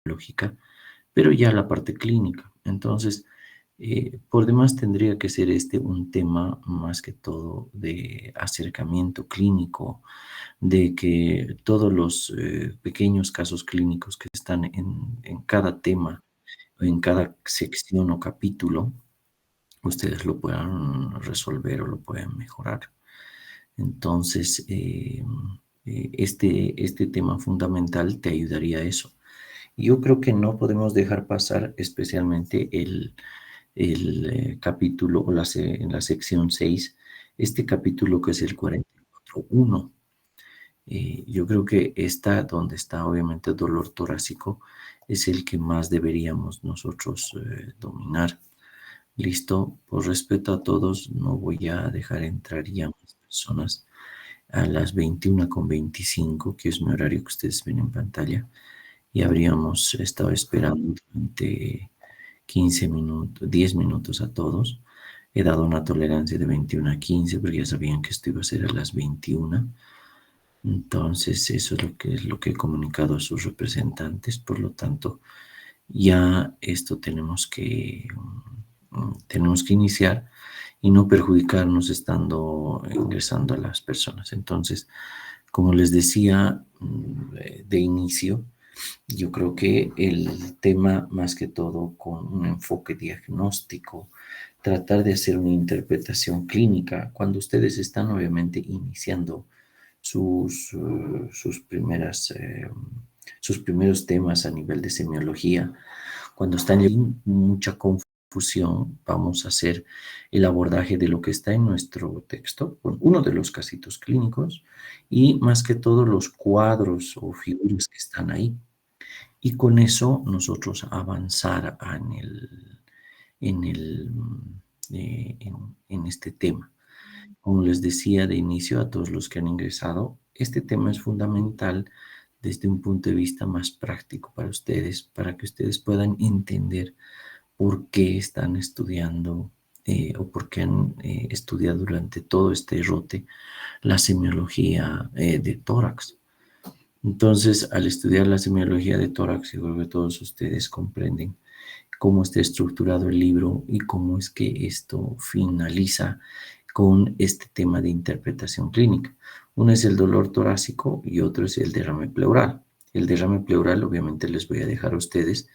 lógica, pero ya la parte clínica. Entonces, por demás tendría que ser este un tema más que todo de acercamiento clínico, de que todos los pequeños casos clínicos que están en cada tema, en cada sección o capítulo, ustedes lo puedan resolver o lo puedan mejorar. Entonces, este tema fundamental te ayudaría a eso. Yo creo que no podemos dejar pasar especialmente el capítulo o en la sección 6, este capítulo que es el 44.1. Yo creo que esta, donde está obviamente el dolor torácico, es el que más deberíamos nosotros dominar. Listo, por respeto a todos, no voy a dejar entrar ya más personas a las 21:25, que es mi horario que ustedes ven en pantalla, y habríamos estado esperando durante 15 minutos, 10 minutos a todos. He dado una tolerancia de 21:15 porque ya sabían que esto iba a ser a las 21. Entonces, eso es lo que he comunicado a sus representantes. Por lo tanto, ya esto tenemos que iniciar y no perjudicarnos estando ingresando a las personas. Entonces, como les decía de inicio, yo creo que el tema, más que todo, con un enfoque diagnóstico, tratar de hacer una interpretación clínica, cuando ustedes están obviamente iniciando sus primeros temas a nivel de semiología, cuando están en mucha confusión, vamos a hacer el abordaje de lo que está en nuestro texto, con uno de los casitos clínicos, y más que todo los cuadros o figuras que están ahí. Y con eso nosotros avanzar en, el, en este tema. Como les decía de inicio a todos los que han ingresado, este tema es fundamental desde un punto de vista más práctico para ustedes, para que ustedes puedan entender por qué están estudiando o por qué han estudiado durante todo este rote la semiología de tórax. Entonces, al estudiar la semiología de tórax, yo creo que todos ustedes comprenden cómo está estructurado el libro y cómo es que esto finaliza con este tema de interpretación clínica. Uno es el dolor torácico y otro es el derrame pleural. El derrame pleural obviamente les voy a dejar a ustedes,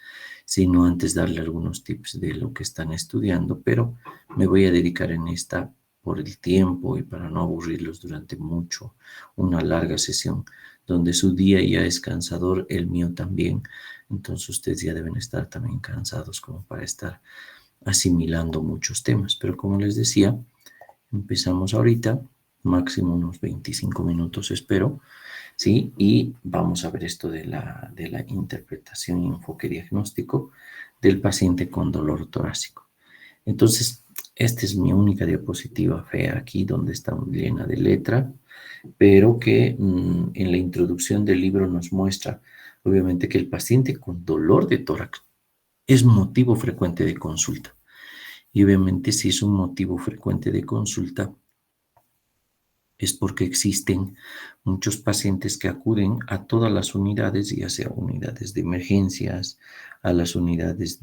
sino antes darle algunos tips de lo que están estudiando, pero me voy a dedicar en esta por el tiempo y para no aburrirlos durante mucho, una larga sesión, donde su día ya es cansador, el mío también. Entonces ustedes ya deben estar también cansados como para estar asimilando muchos temas. Pero como les decía, empezamos ahorita, máximo unos 25 minutos espero, ¿sí? Y vamos a ver esto de la interpretación y enfoque diagnóstico del paciente con dolor torácico. Entonces, esta es mi única diapositiva fea aquí, donde está llena de letra, pero que en la introducción del libro nos muestra, obviamente, que el paciente con dolor de tórax es motivo frecuente de consulta. Y obviamente, si es un motivo frecuente de consulta, es porque existen muchos pacientes que acuden a todas las unidades, ya sea unidades de emergencias, a las unidades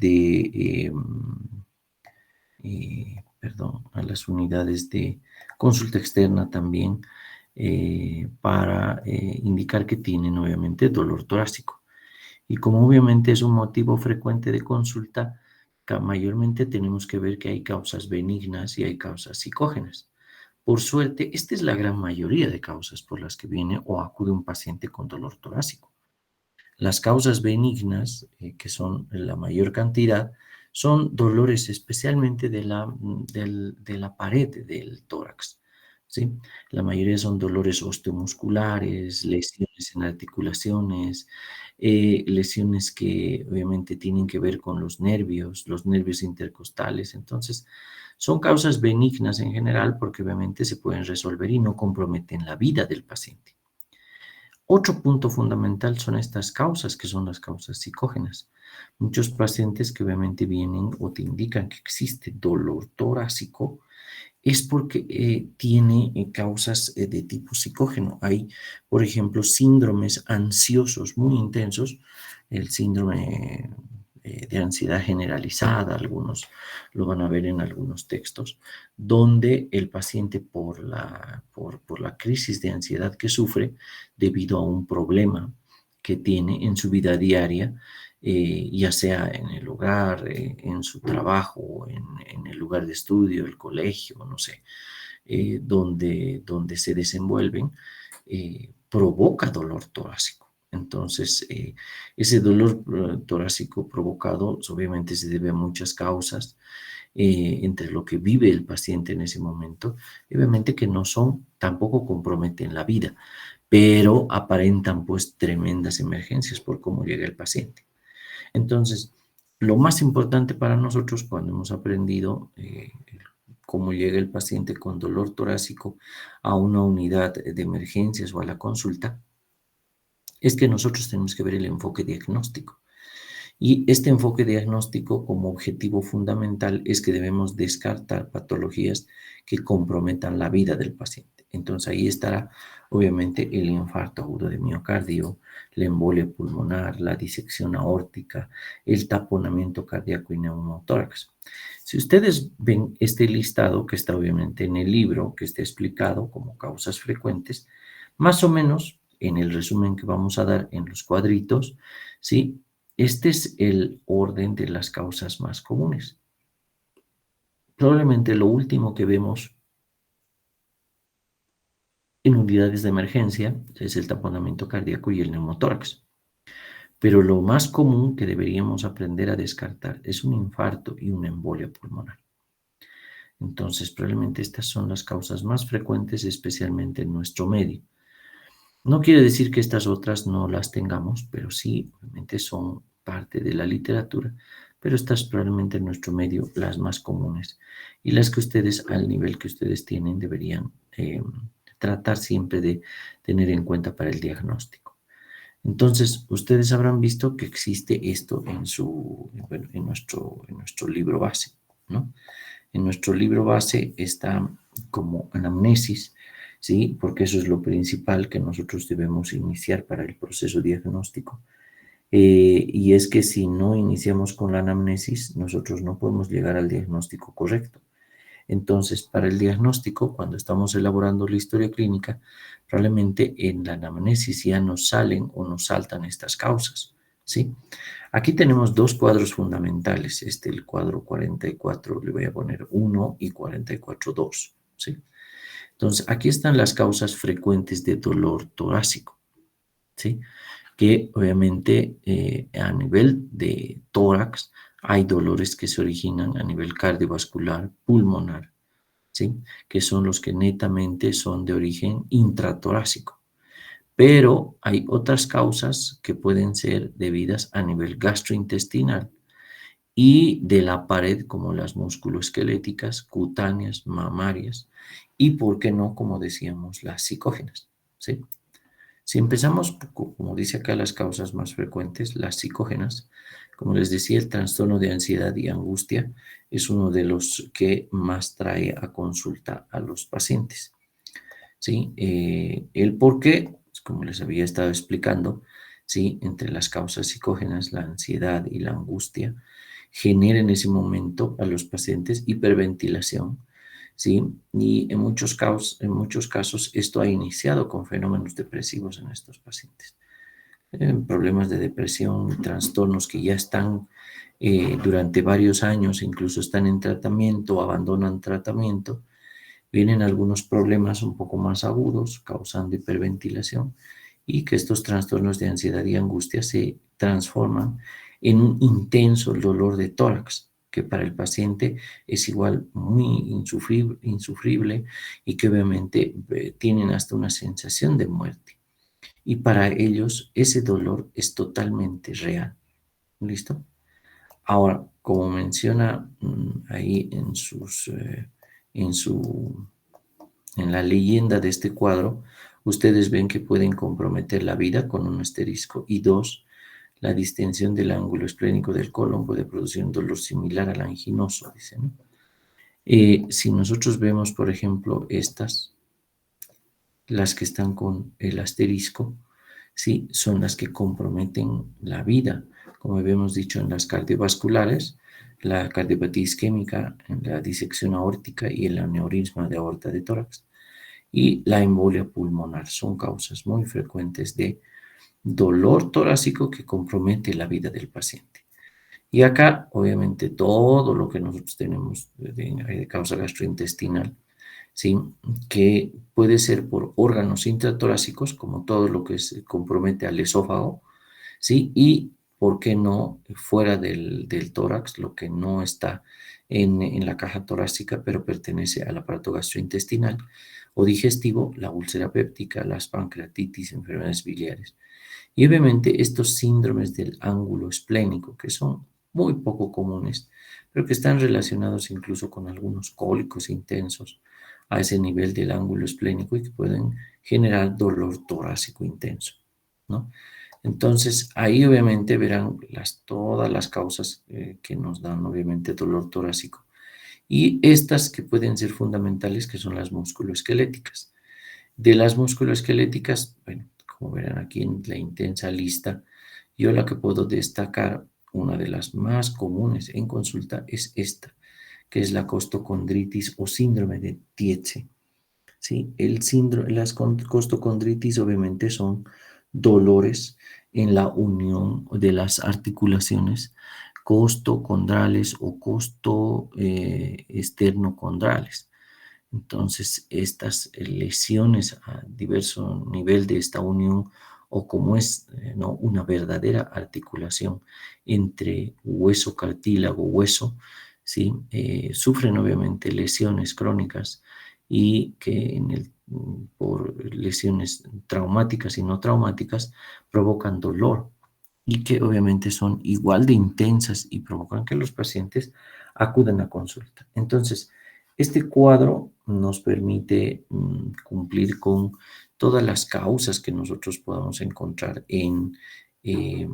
a las unidades de consulta externa también, para indicar que tienen obviamente dolor torácico. Y como obviamente es un motivo frecuente de consulta, mayormente tenemos que ver que hay causas benignas y hay causas psicógenas. Por suerte, esta es la gran mayoría de causas por las que viene o acude un paciente con dolor torácico. Las causas benignas, que son la mayor cantidad, son dolores especialmente de la pared del tórax, ¿sí? La mayoría son dolores osteomusculares, lesiones en articulaciones, lesiones que obviamente tienen que ver con los nervios intercostales. Entonces, son causas benignas en general porque obviamente se pueden resolver y no comprometen la vida del paciente. Otro punto fundamental son estas causas, que son las causas psicógenas. Muchos pacientes que obviamente vienen o te indican que existe dolor torácico es porque tiene causas de tipo psicógeno. Hay, por ejemplo, síndromes ansiosos muy intensos, el síndrome de ansiedad generalizada, algunos lo van a ver en algunos textos, donde el paciente por la crisis de ansiedad que sufre debido a un problema que tiene en su vida diaria, ya sea en el hogar, en su trabajo, en el lugar de estudio, el colegio, no sé, donde se desenvuelven, provoca dolor torácico. Entonces, ese dolor torácico provocado obviamente se debe a muchas causas, entre lo que vive el paciente en ese momento, y obviamente que no son, tampoco comprometen la vida, pero aparentan pues tremendas emergencias por cómo llega el paciente. Entonces, lo más importante para nosotros cuando hemos aprendido cómo llega el paciente con dolor torácico a una unidad de emergencias o a la consulta, es que nosotros tenemos que ver el enfoque diagnóstico. Y este enfoque diagnóstico como objetivo fundamental es que debemos descartar patologías que comprometan la vida del paciente. Entonces ahí estará obviamente el infarto agudo de miocardio, la embolia pulmonar, la disección aórtica, el taponamiento cardíaco y neumotórax. Si ustedes ven este listado que está obviamente en el libro, que está explicado como causas frecuentes, más o menos en el resumen que vamos a dar en los cuadritos, ¿sí? Este es el orden de las causas más comunes. Probablemente lo último que vemos en unidades de emergencia es el taponamiento cardíaco y el neumotórax. Pero lo más común que deberíamos aprender a descartar es un infarto y una embolia pulmonar. Entonces, probablemente estas son las causas más frecuentes, especialmente en nuestro medio. No quiere decir que estas otras no las tengamos, pero sí, obviamente son parte de la literatura, pero estas probablemente en nuestro medio las más comunes y las que ustedes, al nivel que ustedes tienen, deberían tratar siempre de tener en cuenta para el diagnóstico. Entonces, ustedes habrán visto que existe esto bueno, en nuestro libro base, ¿no? En nuestro libro base está como anamnesis, ¿sí? Porque eso es lo principal que nosotros debemos iniciar para el proceso diagnóstico. Y es que si no iniciamos con la anamnesis, nosotros no podemos llegar al diagnóstico correcto. Entonces, para el diagnóstico, cuando estamos elaborando la historia clínica, probablemente en la anamnesis ya nos salen o nos saltan estas causas, ¿sí? Aquí tenemos dos cuadros fundamentales. El cuadro 44, le voy a poner 1 y 44, 2, ¿sí? Entonces, aquí están las causas frecuentes de dolor torácico, ¿sí? Que obviamente a nivel de tórax hay dolores que se originan a nivel cardiovascular, pulmonar, ¿sí? Que son los que netamente son de origen intratorácico. Pero hay otras causas que pueden ser debidas a nivel gastrointestinal y de la pared, como las musculoesqueléticas, cutáneas, mamarias y, ¿por qué no?, como decíamos, las psicógenas, ¿sí? Si empezamos, como dice acá, las causas más frecuentes, las psicógenas, como les decía, el trastorno de ansiedad y angustia es uno de los que más trae a consulta a los pacientes, ¿sí? El por qué, pues, como les había estado explicando, ¿sí? Entre las causas psicógenas, la ansiedad y la angustia, genera en ese momento a los pacientes hiperventilación, ¿sí? Y en muchos casos esto ha iniciado con fenómenos depresivos en estos pacientes. Problemas de depresión, trastornos que ya están durante varios años, incluso están en tratamiento, abandonan tratamiento, vienen algunos problemas un poco más agudos causando hiperventilación y que estos trastornos de ansiedad y angustia se transforman en un intenso dolor de tórax, que para el paciente es igual muy insufrible y que obviamente tienen hasta una sensación de muerte. Y para ellos ese dolor es totalmente real. ¿Listo? Ahora, como menciona ahí en su en la leyenda de este cuadro, ustedes ven que pueden comprometer la vida con un asterisco. Y dos, la distensión del ángulo esplénico del colon puede producir un dolor similar al anginoso, dice, ¿no? Si nosotros vemos, por ejemplo, estas, las que están con el asterisco, sí, son las que comprometen la vida, como habíamos dicho en las cardiovasculares, la cardiopatía isquémica, en la disección aórtica y el aneurisma de aorta de tórax. Y la embolia pulmonar son causas muy frecuentes de dolor torácico que compromete la vida del paciente. Y acá, obviamente, todo lo que nosotros tenemos de causa gastrointestinal, ¿sí? Que puede ser por órganos intratorácicos, como todo lo que se compromete al esófago, ¿sí? Y, ¿por qué no, fuera del tórax, lo que no está en la caja torácica, pero pertenece al aparato gastrointestinal o digestivo, la úlcera péptica, las pancreatitis, enfermedades biliares? Y obviamente estos síndromes del ángulo esplénico, que son muy poco comunes, pero que están relacionados incluso con algunos cólicos intensos a ese nivel del ángulo esplénico y que pueden generar dolor torácico intenso, ¿no? Entonces, ahí obviamente verán todas las causas que nos dan obviamente dolor torácico. Y estas que pueden ser fundamentales, que son las musculoesqueléticas. De las musculoesqueléticas, bueno, como verán aquí en la intensa lista, yo la que puedo destacar, una de las más comunes en consulta, es esta, que es la costocondritis o síndrome de Tietze. ¿Sí? Las costocondritis obviamente son dolores en la unión de las articulaciones costocondrales o esternocondrales. Entonces, estas lesiones a diverso nivel de esta unión o como es, ¿no?, una verdadera articulación entre hueso, cartílago, hueso, ¿sí? Sufren obviamente lesiones crónicas y que por lesiones traumáticas y no traumáticas provocan dolor y que obviamente son igual de intensas y provocan que los pacientes acudan a consulta. Entonces, este cuadro nos permite cumplir con todas las causas que nosotros podamos encontrar eh, en,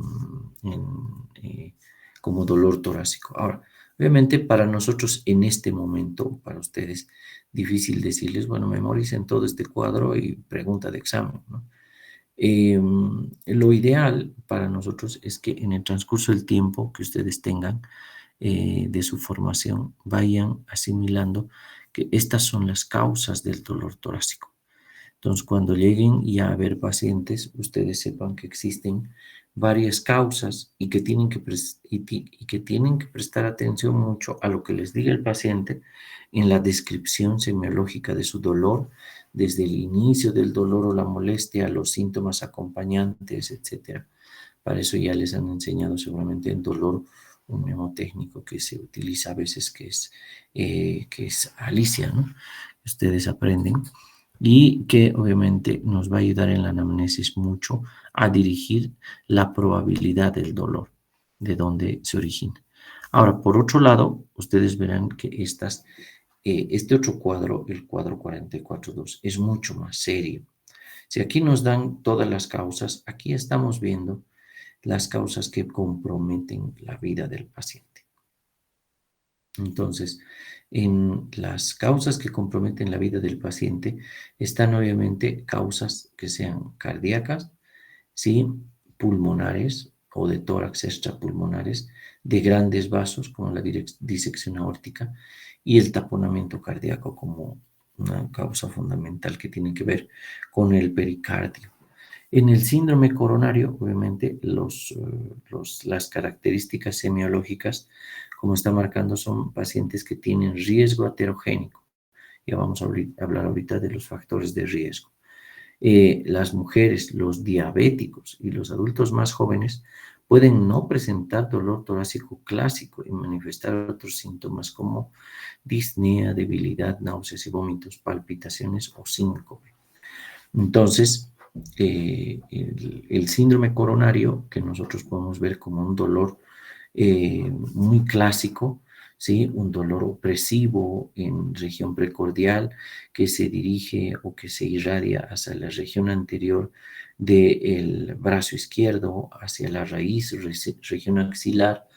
como dolor torácico. Ahora, obviamente para nosotros en este momento, para ustedes, difícil decirles, bueno, memoricen todo este cuadro y pregunta de examen, ¿no? Lo ideal para nosotros es que en el transcurso del tiempo que ustedes tengan de su formación vayan asimilando que estas son las causas del dolor torácico. Entonces, cuando lleguen ya a ver pacientes, ustedes sepan que existen varias causas y que y que tienen que prestar atención mucho a lo que les diga el paciente en la descripción semiológica de su dolor, desde el inicio del dolor o la molestia, los síntomas acompañantes, etcétera. Para eso ya les han enseñado seguramente en dolor un mnemotécnico que se utiliza a veces que es Alicia, ¿no? Ustedes aprenden y que obviamente nos va a ayudar en la anamnesis mucho a dirigir la probabilidad del dolor, de dónde se origina. Ahora, por otro lado, ustedes verán que este otro cuadro, el cuadro 44.2, es mucho más serio. Si aquí nos dan todas las causas, aquí estamos viendo las causas que comprometen la vida del paciente. Entonces, en las causas que comprometen la vida del paciente están obviamente causas que sean cardíacas, ¿sí?, pulmonares o de tórax extrapulmonares, de grandes vasos como la disección aórtica y el taponamiento cardíaco como una causa fundamental que tiene que ver con el pericardio. En el síndrome coronario, obviamente, las características semiológicas, como está marcando, son pacientes que tienen riesgo aterogénico. Ya vamos a hablar ahorita de los factores de riesgo. Las mujeres, los diabéticos y los adultos más jóvenes pueden no presentar dolor torácico clásico y manifestar otros síntomas como disnea, debilidad, náuseas y vómitos, palpitaciones o síncope. Entonces, el síndrome coronario, que nosotros podemos ver como un dolor muy clásico, ¿sí?, un dolor opresivo en región precordial que se dirige o que se irradia hacia la región anterior del brazo izquierdo, hacia la raíz, región axilar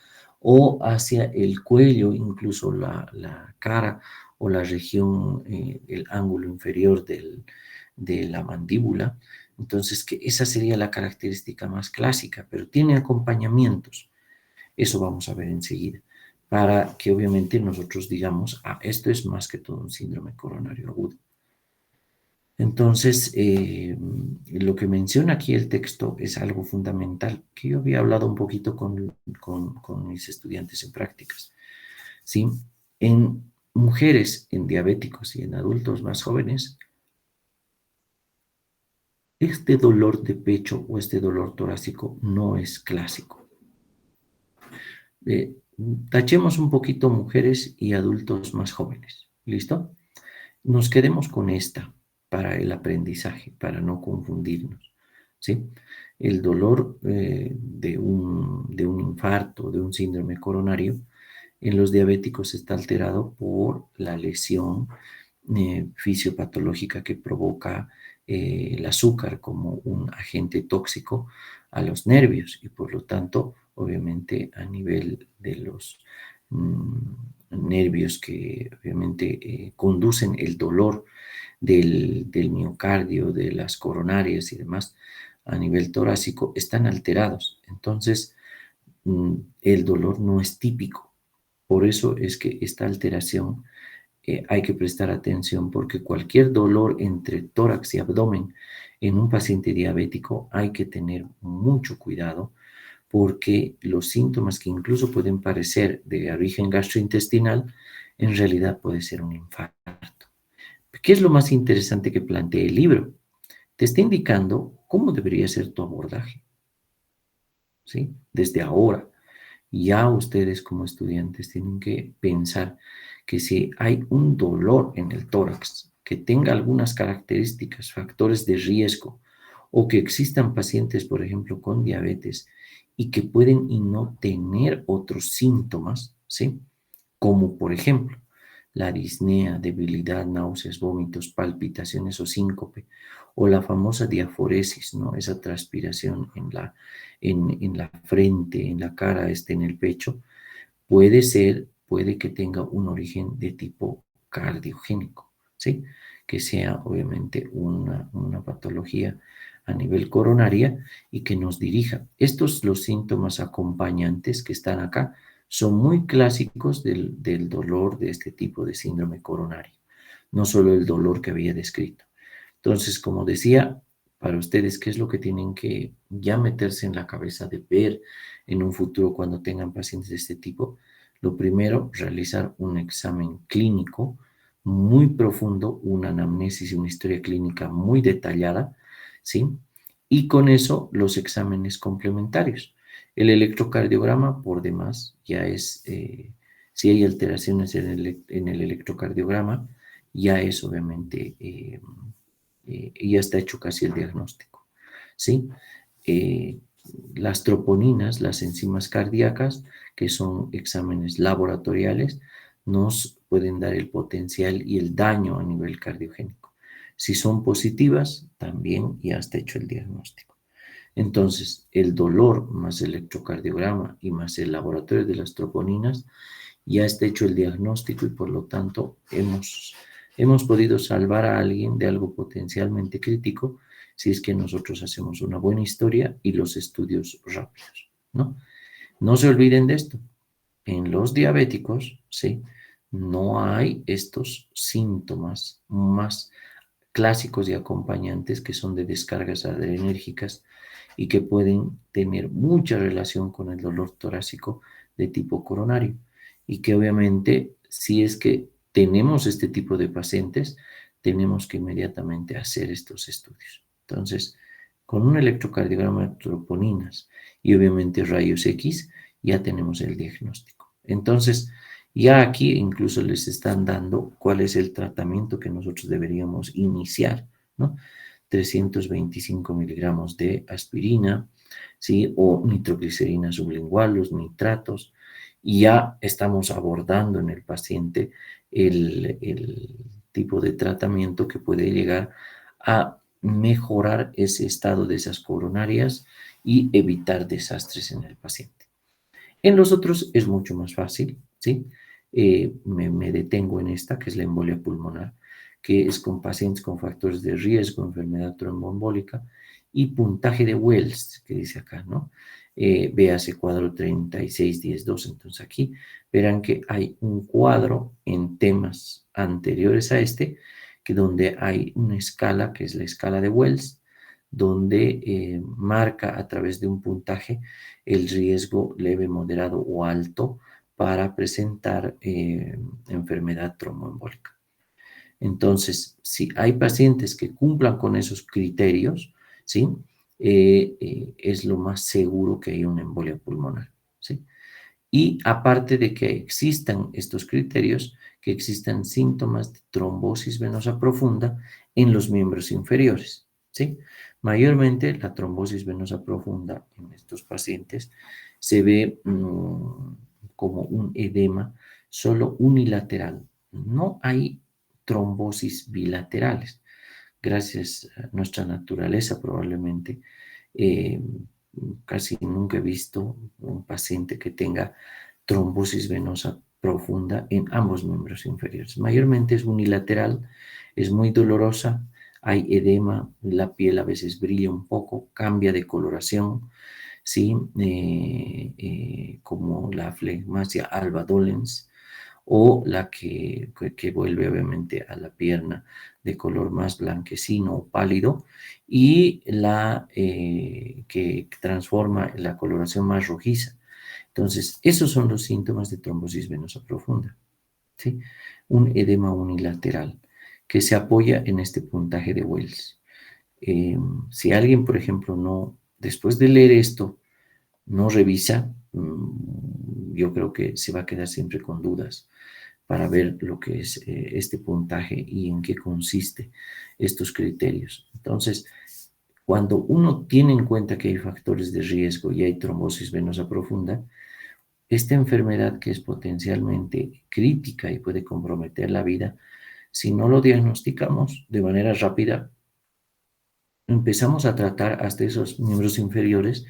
o hacia el cuello, incluso la cara o la región, el ángulo inferior de la mandíbula. Entonces, que esa sería la característica más clásica, pero tiene acompañamientos. Eso vamos a ver enseguida, para que obviamente nosotros digamos, esto es más que todo un síndrome coronario agudo. Entonces, lo que menciona aquí el texto es algo fundamental, que yo había hablado un poquito con mis estudiantes en prácticas, ¿sí? En mujeres, en diabéticos y en adultos más jóvenes, este dolor de pecho o este dolor torácico no es clásico. Eh, Tachemos un poquito mujeres y adultos más jóvenes, ¿listo? Nos quedemos con esta para el aprendizaje, para no confundirnos, ¿sí? El dolor de un infarto, de un síndrome coronario, en los diabéticos está alterado por la lesión fisiopatológica que provoca el azúcar como un agente tóxico a los nervios y por lo tanto, obviamente, a nivel de los nervios que obviamente conducen el dolor del miocardio, de las coronarias y demás a nivel torácico, están alterados. Entonces, el dolor no es típico. Por eso es que esta alteración hay que prestar atención porque cualquier dolor entre tórax y abdomen en un paciente diabético hay que tener mucho cuidado porque los síntomas que incluso pueden parecer de origen gastrointestinal, en realidad puede ser un infarto. ¿Qué es lo más interesante que plantea el libro? Te está indicando cómo debería ser tu abordaje, ¿sí? Desde ahora. Ya ustedes como estudiantes tienen que pensar que si hay un dolor en el tórax que tenga algunas características, factores de riesgo, o que existan pacientes, por ejemplo, con diabetes y que pueden y no tener otros síntomas, ¿sí? Como por ejemplo la disnea, debilidad, náuseas, vómitos, palpitaciones o síncope, o la famosa diaforesis, ¿no? Esa transpiración en la frente, en la cara, en el pecho, puede que tenga un origen de tipo cardiogénico, ¿sí? Que sea obviamente una patología a nivel coronaria y que nos dirija. Estos, los síntomas acompañantes que están acá, son muy clásicos del dolor de este tipo de síndrome coronario, no solo el dolor que había descrito. Entonces, como decía, para ustedes, ¿qué es lo que tienen que ya meterse en la cabeza de ver en un futuro cuando tengan pacientes de este tipo? Lo primero, realizar un examen clínico muy profundo, una anamnesis y una historia clínica muy detallada, ¿sí? Y con eso los exámenes complementarios. El electrocardiograma, por demás, ya es, si hay alteraciones en el electrocardiograma, ya es obviamente, ya está hecho casi el diagnóstico, ¿sí? Eh, las troponinas, las enzimas cardíacas, que son exámenes laboratoriales, nos pueden dar el potencial y el daño a nivel cardiogénico. Si son positivas, también ya está hecho el diagnóstico. Entonces, el dolor más el electrocardiograma y más el laboratorio de las troponinas, ya está hecho el diagnóstico y por lo tanto hemos podido salvar a alguien de algo potencialmente crítico si es que nosotros hacemos una buena historia y los estudios rápidos, ¿no? No se olviden de esto. En los diabéticos, ¿sí? No hay estos síntomas más clásicos y acompañantes que son de descargas adrenérgicas y que pueden tener mucha relación con el dolor torácico de tipo coronario. Y que obviamente, si es que tenemos este tipo de pacientes, tenemos que inmediatamente hacer estos estudios. Entonces, con un electrocardiograma de troponinas y obviamente rayos X, ya tenemos el diagnóstico. Entonces, ya aquí incluso les están dando cuál es el tratamiento que nosotros deberíamos iniciar, ¿no? 325 miligramos de aspirina, ¿sí? O nitroglicerina sublingual, los nitratos, y ya estamos abordando en el paciente el tipo de tratamiento que puede llegar a mejorar ese estado de esas coronarias y evitar desastres en el paciente. En los otros es mucho más fácil, ¿sí? Me detengo en esta, que es la embolia pulmonar, que es con pacientes con factores de riesgo, enfermedad tromboembólica y puntaje de Wells, que dice acá, ¿no? Véase cuadro 3610-2. Entonces aquí verán que hay un cuadro en temas anteriores a este, que donde hay una escala, que es la escala de Wells, donde marca a través de un puntaje el riesgo leve, moderado o alto para presentar enfermedad tromboembólica. Entonces, si hay pacientes que cumplan con esos criterios, ¿sí? Es lo más seguro que hay una embolia pulmonar, ¿sí? Y aparte de que existan estos criterios, que existan síntomas de trombosis venosa profunda en los miembros inferiores, ¿sí? Mayormente la trombosis venosa profunda en estos pacientes se ve como un edema solo unilateral. No hay trombosis bilaterales. Gracias a nuestra naturaleza probablemente eh, casi nunca he visto un paciente que tenga trombosis venosa profunda en ambos miembros inferiores. Mayormente es unilateral, es muy dolorosa, hay edema, la piel a veces brilla un poco, cambia de coloración, ¿sí? Como la flegmasia alba dolens o la que vuelve obviamente a la pierna de color más blanquecino o pálido y la que transforma la coloración más rojiza. Entonces, esos son los síntomas de trombosis venosa profunda, ¿sí? Un edema unilateral que se apoya en este puntaje de Wells. Si alguien, por ejemplo, no, después de leer esto, no revisa, yo creo que se va a quedar siempre con dudas para ver lo que es este puntaje y en qué consiste estos criterios. Entonces, cuando uno tiene en cuenta que hay factores de riesgo y hay trombosis venosa profunda, esta enfermedad que es potencialmente crítica y puede comprometer la vida, si no lo diagnosticamos de manera rápida, empezamos a tratar hasta esos miembros inferiores.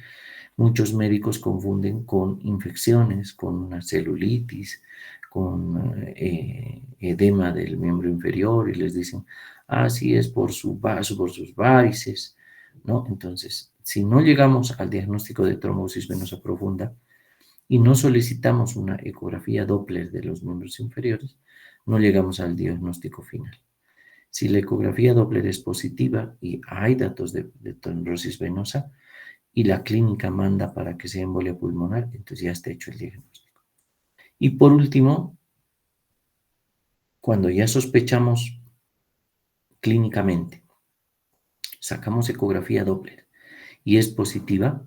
Muchos médicos confunden con infecciones, con una celulitis, con edema del miembro inferior y les dicen, ah, sí, es por su vaso, por sus varices, ¿no? Entonces, si no llegamos al diagnóstico de trombosis venosa profunda y no solicitamos una ecografía Doppler de los miembros inferiores, no llegamos al diagnóstico final. Si la ecografía Doppler es positiva y hay datos de trombosis venosa, y la clínica manda para que sea embolia pulmonar, entonces ya está hecho el diagnóstico. Y por último, cuando ya sospechamos clínicamente, sacamos ecografía Doppler y es positiva,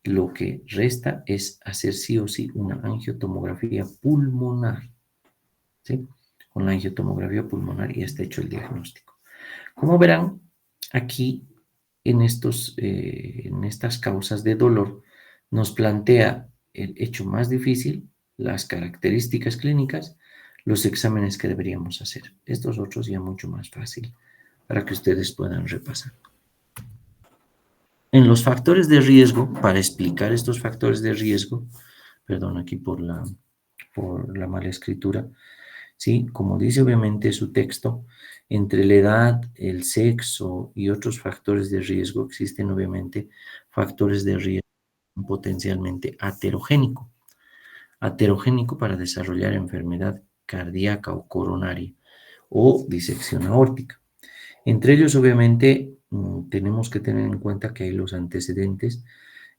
lo que resta es hacer sí o sí una angiotomografía pulmonar, ¿sí? Con la angiotomografía pulmonar ya está hecho el diagnóstico. Como verán, aquí en estas causas de dolor nos plantea el hecho más difícil, las características clínicas, los exámenes que deberíamos hacer. Estos otros ya mucho más fácil para que ustedes puedan repasar. En los factores de riesgo, para explicar estos factores de riesgo, perdón aquí por la mala escritura, ¿sí? Como dice obviamente su texto, entre la edad, el sexo y otros factores de riesgo existen obviamente factores de riesgo potencialmente aterogénico. Aterogénico para desarrollar enfermedad cardíaca o coronaria o disección aórtica. Entre ellos obviamente tenemos que tener en cuenta que hay los antecedentes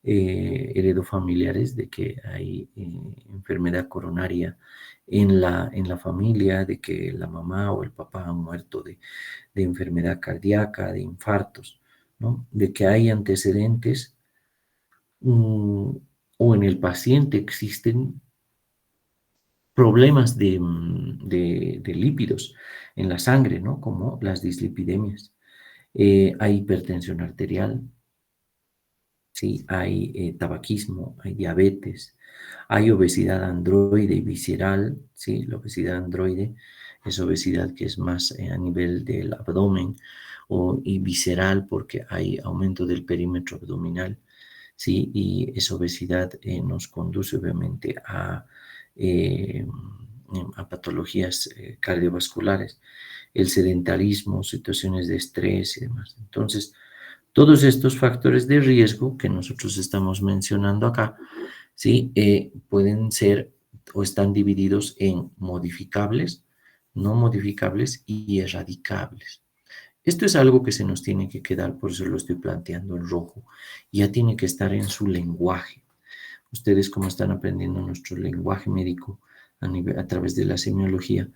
heredofamiliares de que hay enfermedad coronaria en la familia, de que la mamá o el papá han muerto de enfermedad cardíaca, de infartos, ¿no? De que hay antecedentes o en el paciente existen problemas de lípidos en la sangre, ¿no? Como las dislipidemias. Hay hipertensión arterial, ¿sí? Hay tabaquismo, hay diabetes, hay obesidad androide y visceral, ¿sí? La obesidad androide es obesidad que es más a nivel del abdomen y visceral porque hay aumento del perímetro abdominal, ¿sí? Y esa obesidad nos conduce obviamente a patologías cardiovasculares, el sedentarismo, situaciones de estrés y demás. Entonces, todos estos factores de riesgo que nosotros estamos mencionando acá, ¿sí? Pueden ser o están divididos en modificables, no modificables y erradicables. Esto es algo que se nos tiene que quedar, por eso lo estoy planteando en rojo. Ya tiene que estar en su lenguaje. Ustedes, como están aprendiendo nuestro lenguaje médico a través de la semiología,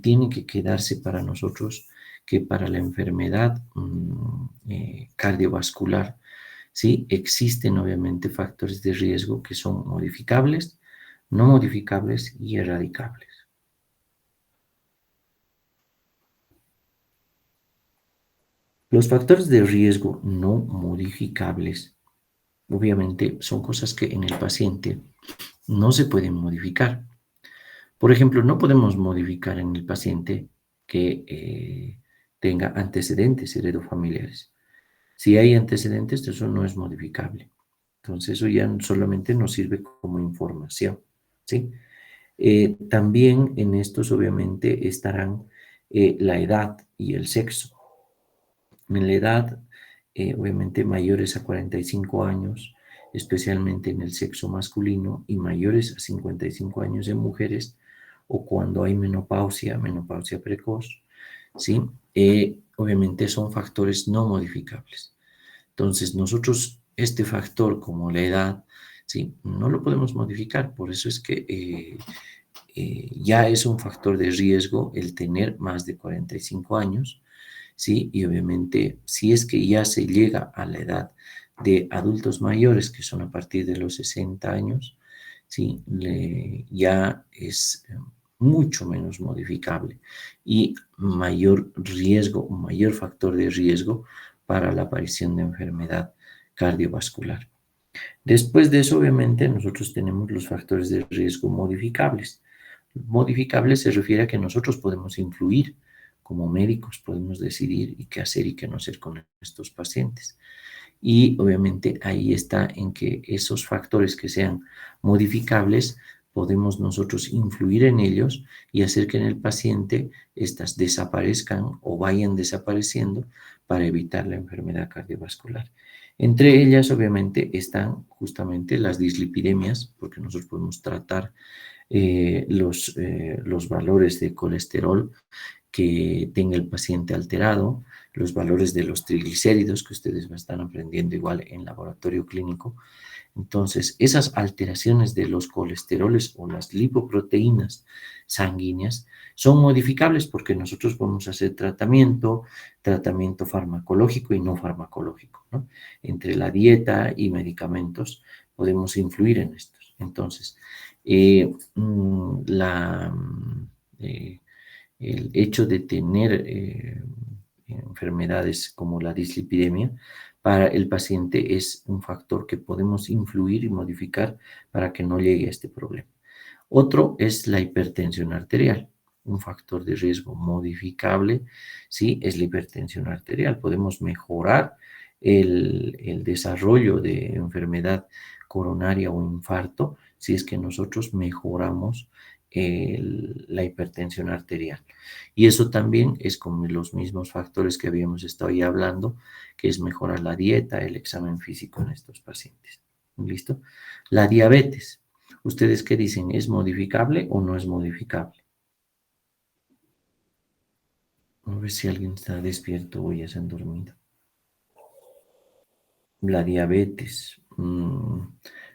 tiene que quedarse para nosotros que para la enfermedad cardiovascular, ¿sí? Existen obviamente factores de riesgo que son modificables, no modificables y erradicables. Los factores de riesgo no modificables, obviamente, son cosas que en el paciente no se pueden modificar. Por ejemplo, no podemos modificar en el paciente que tenga antecedentes heredofamiliares. Si hay antecedentes, eso no es modificable. Entonces, eso ya solamente nos sirve como información, ¿sí? También en estos, obviamente, estarán la edad y el sexo. En la edad, obviamente, mayores a 45 años, especialmente en el sexo masculino, y mayores a 55 años en mujeres, o cuando hay menopausia, menopausia precoz, ¿sí? Obviamente son factores no modificables. Entonces, nosotros este factor como la edad, ¿sí? No lo podemos modificar, por eso es que ya es un factor de riesgo el tener más de 45 años, ¿sí? Y obviamente, si es que ya se llega a la edad de adultos mayores, que son a partir de los 60 años, ¿sí? Ya es mucho menos modificable y mayor riesgo, mayor factor de riesgo para la aparición de enfermedad cardiovascular. Después de eso, obviamente, nosotros tenemos los factores de riesgo modificables. Modificables se refiere a que nosotros podemos influir como médicos, podemos decidir y qué hacer y qué no hacer con estos pacientes. Y obviamente ahí está en que esos factores que sean modificables, podemos nosotros influir en ellos y hacer que en el paciente estas desaparezcan o vayan desapareciendo para evitar la enfermedad cardiovascular. Entre ellas, obviamente, están justamente las dislipidemias, porque nosotros podemos tratar los valores de colesterol que tenga el paciente alterado, los valores de los triglicéridos que ustedes están aprendiendo igual en laboratorio clínico. Entonces, esas alteraciones de los colesteroles o las lipoproteínas sanguíneas son modificables porque nosotros podemos hacer tratamiento farmacológico y no farmacológico, ¿no? Entre la dieta y medicamentos podemos influir en estos. Entonces, el hecho de tener enfermedades como la dislipidemia para el paciente es un factor que podemos influir y modificar para que no llegue a este problema. Otro es la hipertensión arterial. Un factor de riesgo modificable, sí, es la hipertensión arterial. Podemos mejorar el desarrollo de enfermedad coronaria o infarto si es que nosotros mejoramos la hipertensión arterial. Y eso también es con los mismos factores que habíamos estado ya hablando, que es mejorar la dieta, el examen físico en estos pacientes. ¿Listo? La diabetes. ¿Ustedes qué dicen? ¿Es modificable o no es modificable? A ver si alguien está despierto o ya se han dormido. La diabetes,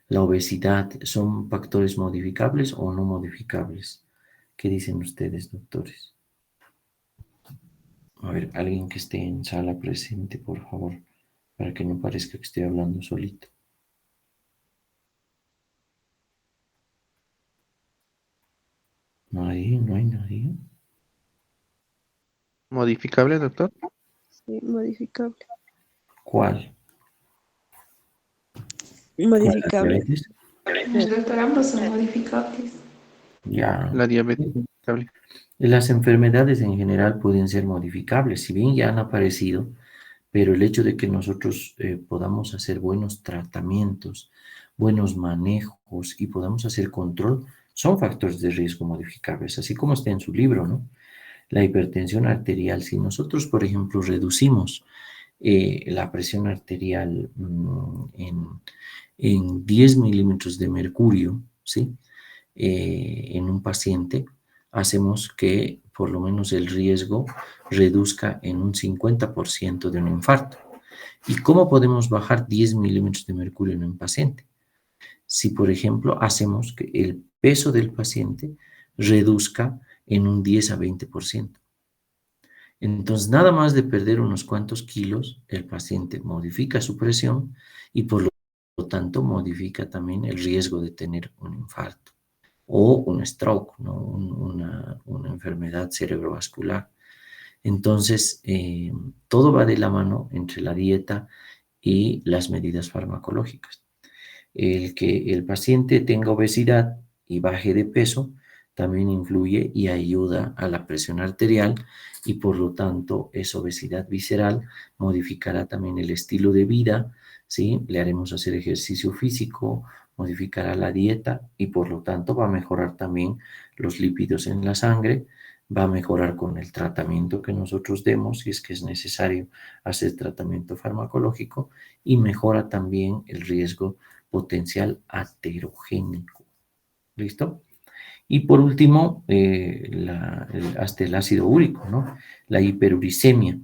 la obesidad, ¿son factores modificables o no modificables? ¿Qué dicen ustedes, doctores? A ver, alguien que esté en sala presente, por favor, para que no parezca que estoy hablando solito. Nadie, no hay nadie. ¿Modificable, doctor? Sí, modificable. ¿Cuál? Modificable. ¿Diabetes? Doctor, ambos son modificables. Ya. La diabetes modificable. Las enfermedades en general pueden ser modificables, si bien ya han aparecido, pero el hecho de que nosotros podamos hacer buenos tratamientos, buenos manejos y podamos hacer control, son factores de riesgo modificables, así como está en su libro, ¿no? La hipertensión arterial, si nosotros, por ejemplo, reducimos la presión arterial en 10 milímetros de mercurio, ¿sí? En un paciente, hacemos que por lo menos el riesgo reduzca en un 50% de un infarto. ¿Y cómo podemos bajar 10 milímetros de mercurio en un paciente? Si, por ejemplo, hacemos que el peso del paciente reduzca en un 10 a 20%. Entonces, nada más de perder unos cuantos kilos, el paciente modifica su presión y por lo tanto modifica también el riesgo de tener un infarto o un stroke, ¿no? Una enfermedad cerebrovascular. Entonces, todo va de la mano entre la dieta y las medidas farmacológicas. El que el paciente tenga obesidad y baje de peso también influye y ayuda a la presión arterial y por lo tanto esa obesidad visceral modificará también el estilo de vida, ¿sí? Le haremos hacer ejercicio físico, modificará la dieta y por lo tanto va a mejorar también los lípidos en la sangre, va a mejorar con el tratamiento que nosotros demos si es que es necesario hacer tratamiento farmacológico y mejora también el riesgo potencial aterogénico. ¿Listo? Y por último, hasta el ácido úrico, ¿no? La hiperuricemia,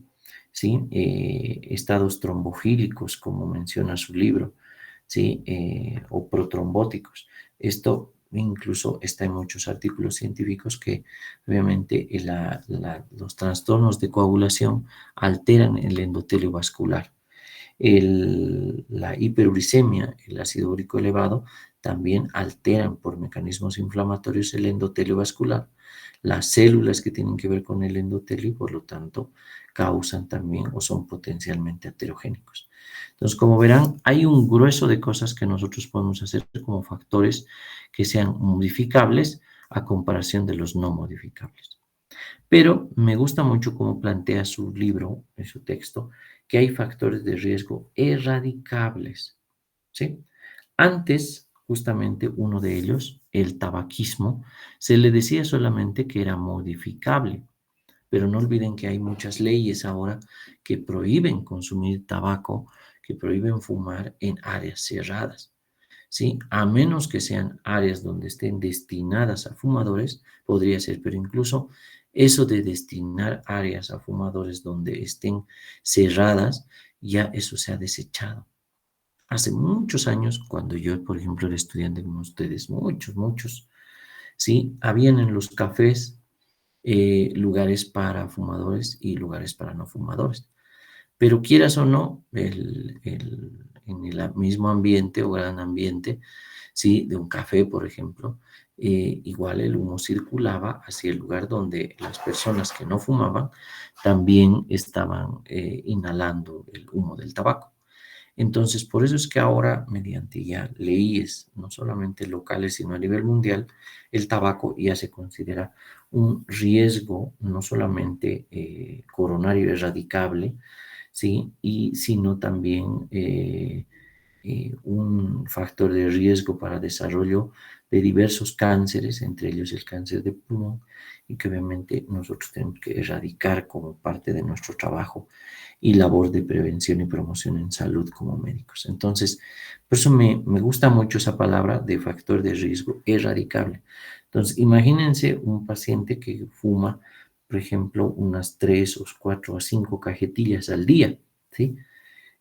¿sí? Estados trombofílicos, como menciona su libro, ¿sí? O protrombóticos. Esto incluso está en muchos artículos científicos que obviamente los trastornos de coagulación alteran el endotelio vascular. La hiperuricemia, el ácido úrico elevado, también alteran por mecanismos inflamatorios el endotelio vascular, las células que tienen que ver con el endotelio y por lo tanto causan también o son potencialmente aterogénicos. Entonces, como verán, hay un grueso de cosas que nosotros podemos hacer como factores que sean modificables a comparación de los no modificables. Pero me gusta mucho cómo plantea su libro, en su texto, que hay factores de riesgo erradicables, ¿sí? Antes, justamente uno de ellos, el tabaquismo, se le decía solamente que era modificable, pero no olviden que hay muchas leyes ahora que prohíben consumir tabaco, que prohíben fumar en áreas cerradas, ¿sí? A menos que sean áreas donde estén destinadas a fumadores, podría ser, pero incluso eso de destinar áreas a fumadores donde estén cerradas, ya eso se ha desechado. Hace muchos años, cuando yo, por ejemplo, era estudiante como ustedes, muchos, ¿sí? Habían en los cafés lugares para fumadores y lugares para no fumadores. Pero quieras o no, en el mismo ambiente o gran ambiente, ¿sí? De un café, por ejemplo, igual el humo circulaba hacia el lugar donde las personas que no fumaban también estaban inhalando el humo del tabaco. Entonces, por eso es que ahora, mediante ya leyes, no solamente locales, sino a nivel mundial, el tabaco ya se considera un riesgo, no solamente coronario erradicable, ¿sí? Sino también un factor de riesgo para desarrollo de diversos cánceres, entre ellos el cáncer de pulmón, y que obviamente nosotros tenemos que erradicar como parte de nuestro trabajo y labor de prevención y promoción en salud como médicos. Entonces, por eso me gusta mucho esa palabra de factor de riesgo erradicable. Entonces, imagínense un paciente que fuma, por ejemplo, unas 3 o 4 o 5 cajetillas al día, ¿sí?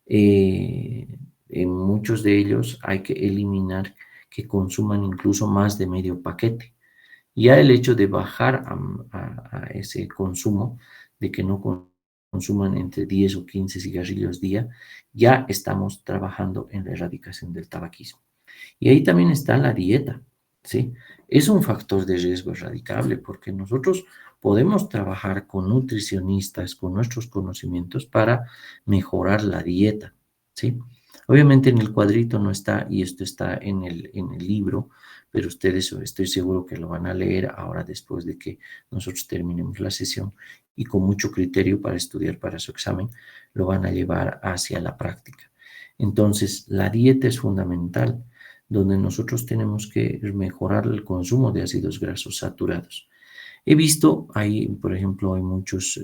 En muchos de ellos hay que eliminar que consuman incluso más de medio paquete. Ya el hecho de bajar a ese consumo, de que no consuman entre 10 o 15 cigarrillos día, ya estamos trabajando en la erradicación del tabaquismo. Y ahí también está la dieta, ¿sí? Es un factor de riesgo erradicable porque nosotros podemos trabajar con nutricionistas, con nuestros conocimientos para mejorar la dieta, ¿sí? Obviamente en el cuadrito no está, y esto está en el libro, pero ustedes estoy seguro que lo van a leer ahora después de que nosotros terminemos la sesión, y con mucho criterio para estudiar para su examen, lo van a llevar hacia la práctica. Entonces, la dieta es fundamental, donde nosotros tenemos que mejorar el consumo de ácidos grasos saturados. He visto, ahí, por ejemplo, hay muchos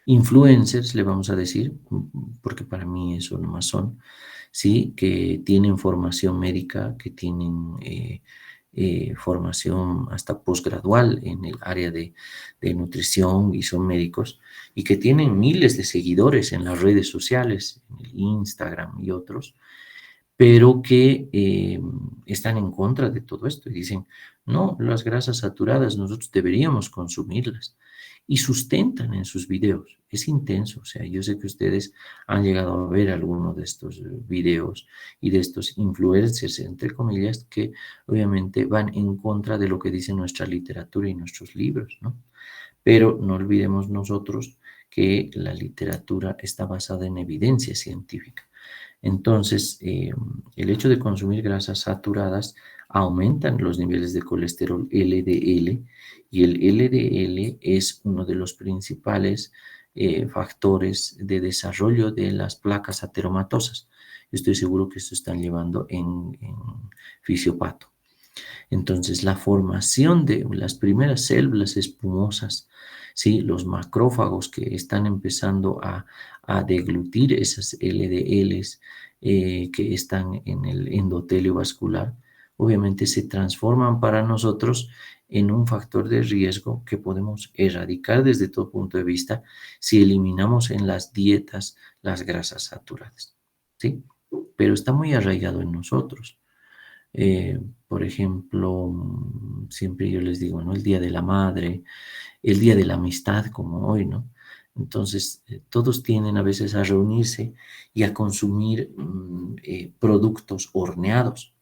influencers, le vamos a decir, porque para mí eso nomás son, ¿sí? Que tienen formación médica, que tienen formación hasta posgradual en el área de nutrición y son médicos, y que tienen miles de seguidores en las redes sociales, en el Instagram y otros, pero que están en contra de todo esto y dicen, no, las grasas saturadas nosotros deberíamos consumirlas, y sustentan en sus videos. Es intenso, o sea, yo sé que ustedes han llegado a ver alguno de estos videos y de estos influencers, entre comillas, que obviamente van en contra de lo que dice nuestra literatura y nuestros libros, ¿no? Pero no olvidemos nosotros que la literatura está basada en evidencia científica. Entonces, el hecho de consumir grasas saturadas aumentan los niveles de colesterol LDL, y el LDL es uno de los principales factores de desarrollo de las placas ateromatosas. Estoy seguro que esto están llevando en fisiopato. Entonces, la formación de las primeras células espumosas, ¿sí? Los macrófagos que están empezando a deglutir esas LDLs que están en el endotelio vascular, obviamente se transforman para nosotros en un factor de riesgo que podemos erradicar desde todo punto de vista si eliminamos en las dietas las grasas saturadas, ¿sí? Pero está muy arraigado en nosotros. Por ejemplo, siempre yo les digo, ¿no? El Día de la Madre, el Día de la Amistad, como hoy, ¿no? Entonces, todos tienden a veces a reunirse y a consumir productos horneados,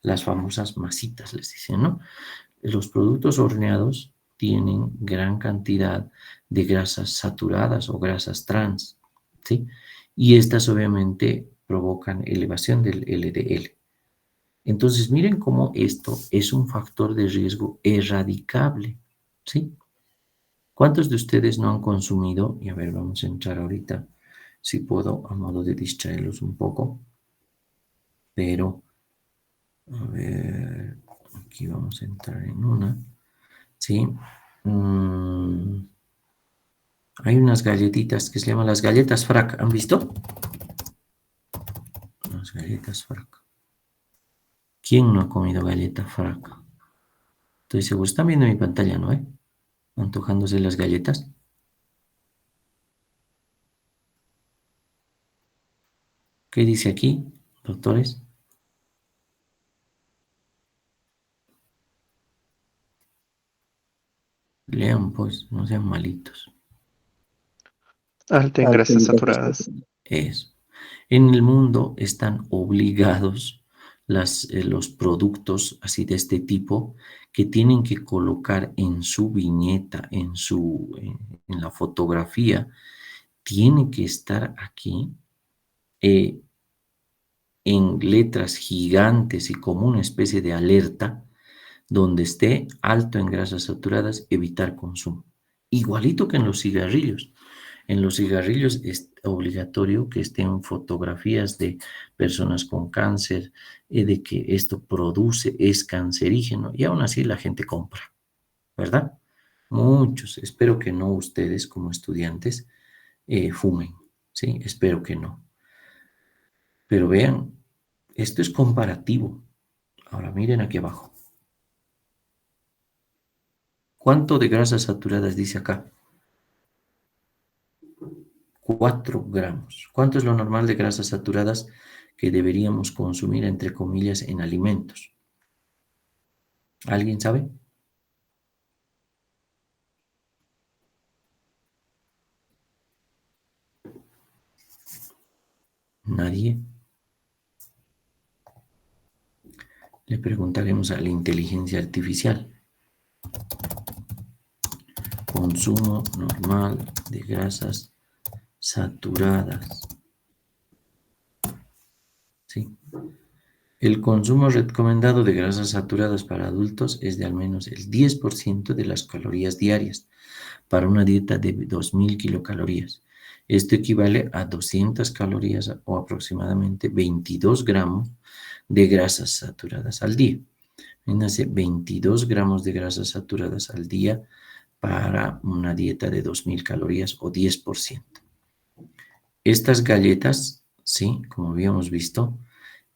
las famosas masitas, les dicen, ¿no? Los productos horneados tienen gran cantidad de grasas saturadas o grasas trans, ¿sí? Y estas obviamente provocan elevación del LDL. Entonces, miren cómo esto es un factor de riesgo erradicable, ¿sí? ¿Cuántos de ustedes no han consumido? Y a ver, vamos a entrar ahorita, si puedo, a modo de distraerlos un poco. Pero, a ver, aquí vamos a entrar en una, ¿sí? Hay unas galletitas que se llaman las galletas Frac, ¿han visto? Las galletas Frac. ¿Quién no ha comido galleta Frac? Estoy seguro, están viendo mi pantalla, ¿no? Antojándose las galletas. ¿Qué dice aquí, doctores? Lean, pues, no sean malitos. Alta en grasas saturadas. Eso. En el mundo están obligados los productos así de este tipo que tienen que colocar en su viñeta, en la fotografía, tiene que estar aquí en letras gigantes y como una especie de alerta, donde esté alto en grasas saturadas, evitar consumo. Igualito que en los cigarrillos. En los cigarrillos es obligatorio que estén fotografías de personas con cáncer, de que esto produce, es cancerígeno, y aún así la gente compra, ¿verdad? Muchos, espero que no ustedes como estudiantes fumen, ¿sí? Espero que no. Pero vean, esto es comparativo. Ahora miren aquí abajo. ¿Cuánto de grasas saturadas dice acá? 4 gramos. ¿Cuánto es lo normal de grasas saturadas que deberíamos consumir, entre comillas, en alimentos? ¿Alguien sabe? ¿Nadie? Le preguntaremos a la inteligencia artificial. Consumo normal de grasas saturadas. El consumo recomendado de grasas saturadas para adultos es de al menos el 10% de las calorías diarias para una dieta de 2000 kilocalorías. Esto equivale a 200 calorías o aproximadamente 22 gramos de grasas saturadas al día. Imagínense, 22 gramos de grasas saturadas al día para una dieta de 2000 calorías o 10%. Estas galletas, sí, como habíamos visto,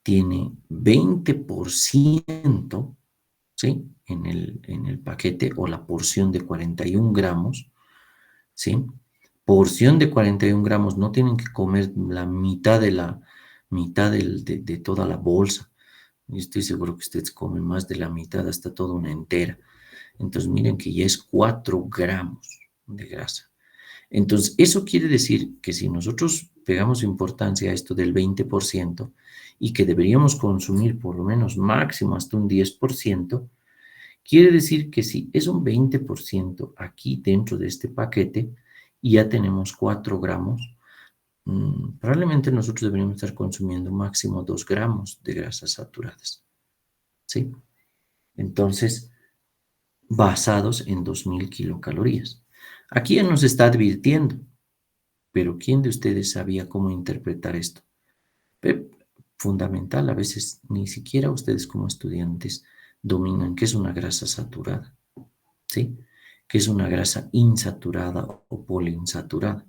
tiene 20%, ¿sí? En el paquete o la porción de 41 gramos, ¿sí? Porción de 41 gramos, no tienen que comer la mitad de toda la bolsa. Yo estoy seguro que ustedes comen más de la mitad, hasta toda una entera. Entonces miren que ya es 4 gramos de grasa. Entonces, eso quiere decir que si nosotros pegamos importancia a esto del 20% y que deberíamos consumir por lo menos máximo hasta un 10%, quiere decir que si es un 20% aquí dentro de este paquete y ya tenemos 4 gramos, probablemente nosotros deberíamos estar consumiendo máximo 2 gramos de grasas saturadas. ¿Sí? Entonces, basados en 2000 kilocalorías. Aquí ya nos está advirtiendo. Pero ¿quién de ustedes sabía cómo interpretar esto? Fundamental, a veces ni siquiera ustedes como estudiantes dominan qué es una grasa saturada, ¿sí? ¿Qué es una grasa insaturada o poliinsaturada?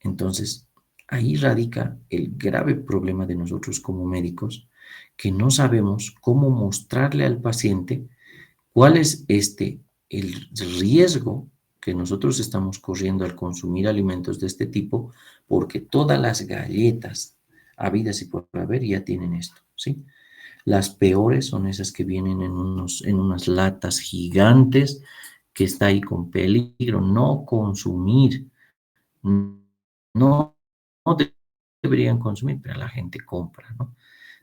Entonces, ahí radica el grave problema de nosotros como médicos, que no sabemos cómo mostrarle al paciente cuál es el riesgo que nosotros estamos corriendo al consumir alimentos de este tipo, porque todas las galletas habidas y por haber ya tienen esto, ¿sí? Las peores son esas que vienen en unas latas gigantes, que está ahí con peligro. No consumir, no, no deberían consumir, pero la gente compra, ¿no?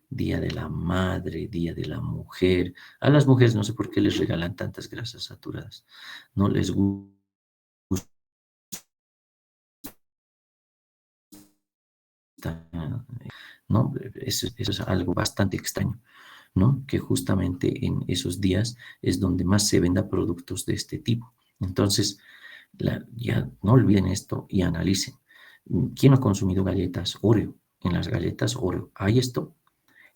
Día de la madre, día de la mujer. A las mujeres no sé por qué les regalan tantas grasas saturadas. No les gusta, ¿no? Eso es algo bastante extraño, ¿no? Que justamente en esos días es donde más se venda productos de este tipo. Entonces, ya no olviden esto y analicen. ¿Quién ha consumido galletas Oreo? En las galletas Oreo, ¿hay esto?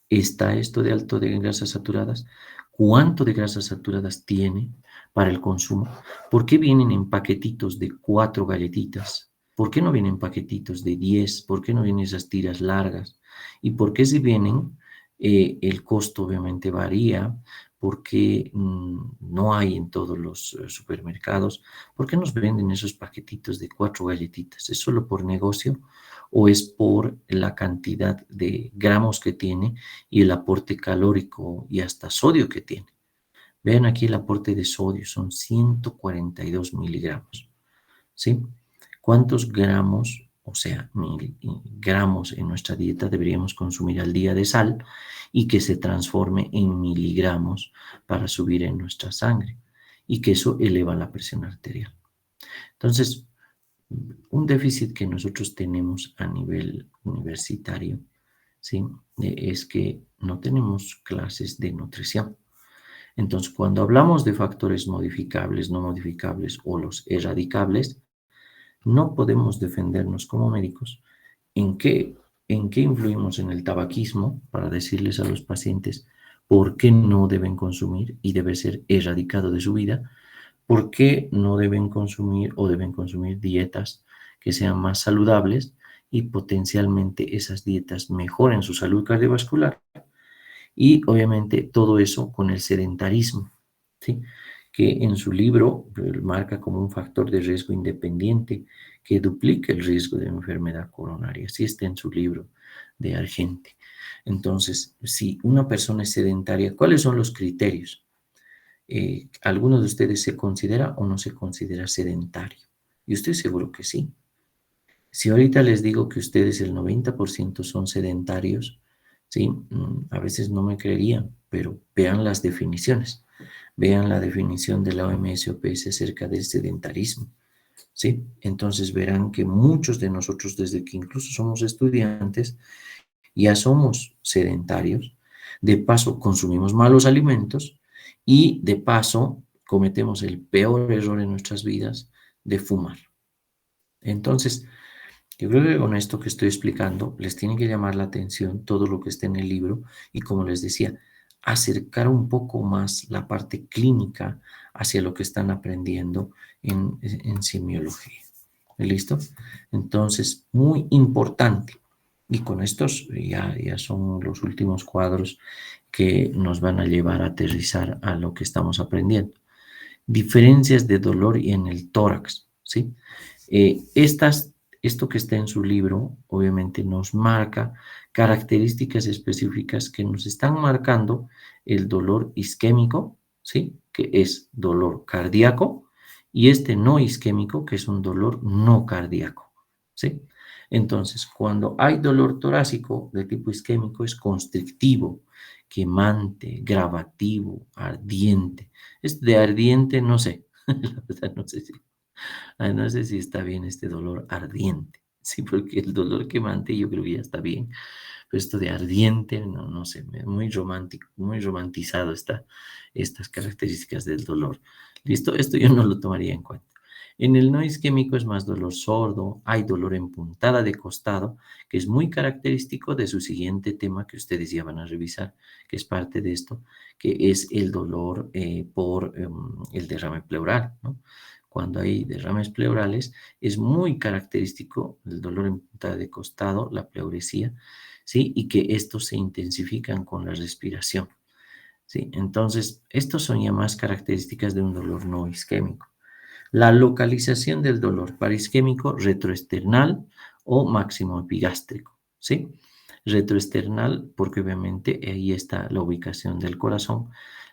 ¿Está esto de alto de grasas saturadas? ¿Cuánto de grasas saturadas tiene para el consumo? ¿Por qué vienen en paquetitos de 4 galletitas? ¿Por qué no vienen paquetitos de 10? ¿Por qué no vienen esas tiras largas? ¿Y por qué si vienen, el costo obviamente varía? ¿Por qué no hay en todos los supermercados? ¿Por qué nos venden esos paquetitos de 4 galletitas? ¿Es solo por negocio o es por la cantidad de gramos que tiene y el aporte calórico y hasta sodio que tiene? Vean aquí el aporte de sodio, son 142 miligramos, ¿sí? ¿Cuántos gramos, o sea, gramos en nuestra dieta deberíamos consumir al día de sal y que se transforme en miligramos para subir en nuestra sangre y que eso eleva la presión arterial? Entonces, un déficit que nosotros tenemos a nivel universitario, ¿sí? Es que no tenemos clases de nutrición. Entonces, cuando hablamos de factores modificables, no modificables o los erradicables, no podemos defendernos como médicos en qué influimos en el tabaquismo para decirles a los pacientes por qué no deben consumir y debe ser erradicado de su vida, por qué no deben consumir o deben consumir dietas que sean más saludables y potencialmente esas dietas mejoren su salud cardiovascular. Y obviamente todo eso con el sedentarismo, ¿sí? Que en su libro marca como un factor de riesgo independiente que duplica el riesgo de enfermedad coronaria. Así está en su libro de Argenti. Entonces, si una persona es sedentaria, ¿cuáles son los criterios? ¿Alguno de ustedes se considera o no se considera sedentario? Y estoy seguro que sí. Si ahorita les digo que ustedes el 90% son sedentarios, ¿sí? A veces no me creerían, pero vean las definiciones. Vean la definición de la OMS-OPS acerca del sedentarismo, ¿sí? Entonces verán que muchos de nosotros, desde que incluso somos estudiantes, ya somos sedentarios, De paso, consumimos malos alimentos y de paso cometemos el peor error en nuestras vidas de fumar. Entonces, yo creo que con esto que estoy explicando les tiene que llamar la atención todo lo que está en el libro y, como les decía, acercar un poco más la parte clínica hacia lo que están aprendiendo en semiología. ¿Listo? Entonces, muy importante. Y con estos ya son los últimos cuadros que nos van a llevar a aterrizar a lo que estamos aprendiendo. Diferencias de dolor y en el tórax, ¿sí? Esto que está en su libro, obviamente, nos marca características específicas que nos están marcando el dolor isquémico, ¿sí? Que es dolor cardíaco, y este no isquémico, que es un dolor no cardíaco, ¿sí? Entonces, cuando hay dolor torácico de tipo isquémico, es constrictivo, quemante, gravativo, ardiente. Es de ardiente, no sé, la verdad no sé si está bien este dolor ardiente, sí, porque el dolor quemante yo creo que ya está bien, pero esto de ardiente, no sé, muy romántico, muy romantizado está estas características del dolor. ¿Listo? Esto yo no lo tomaría en cuenta. En el no isquémico es más dolor sordo, hay dolor en puntada de costado, que es muy característico de su siguiente tema que ustedes ya van a revisar, que es parte de esto, que es el dolor por el derrame pleural, ¿no? Cuando hay derrames pleurales, es muy característico el dolor en puntada de costado, la pleuresía, ¿sí? Y que estos se intensifican con la respiración, ¿sí? Entonces, estos son ya más características de un dolor no isquémico. La localización del dolor paraisquémico retroesternal o máximo epigástrico, ¿sí? Retroesternal, porque obviamente ahí está la ubicación del corazón.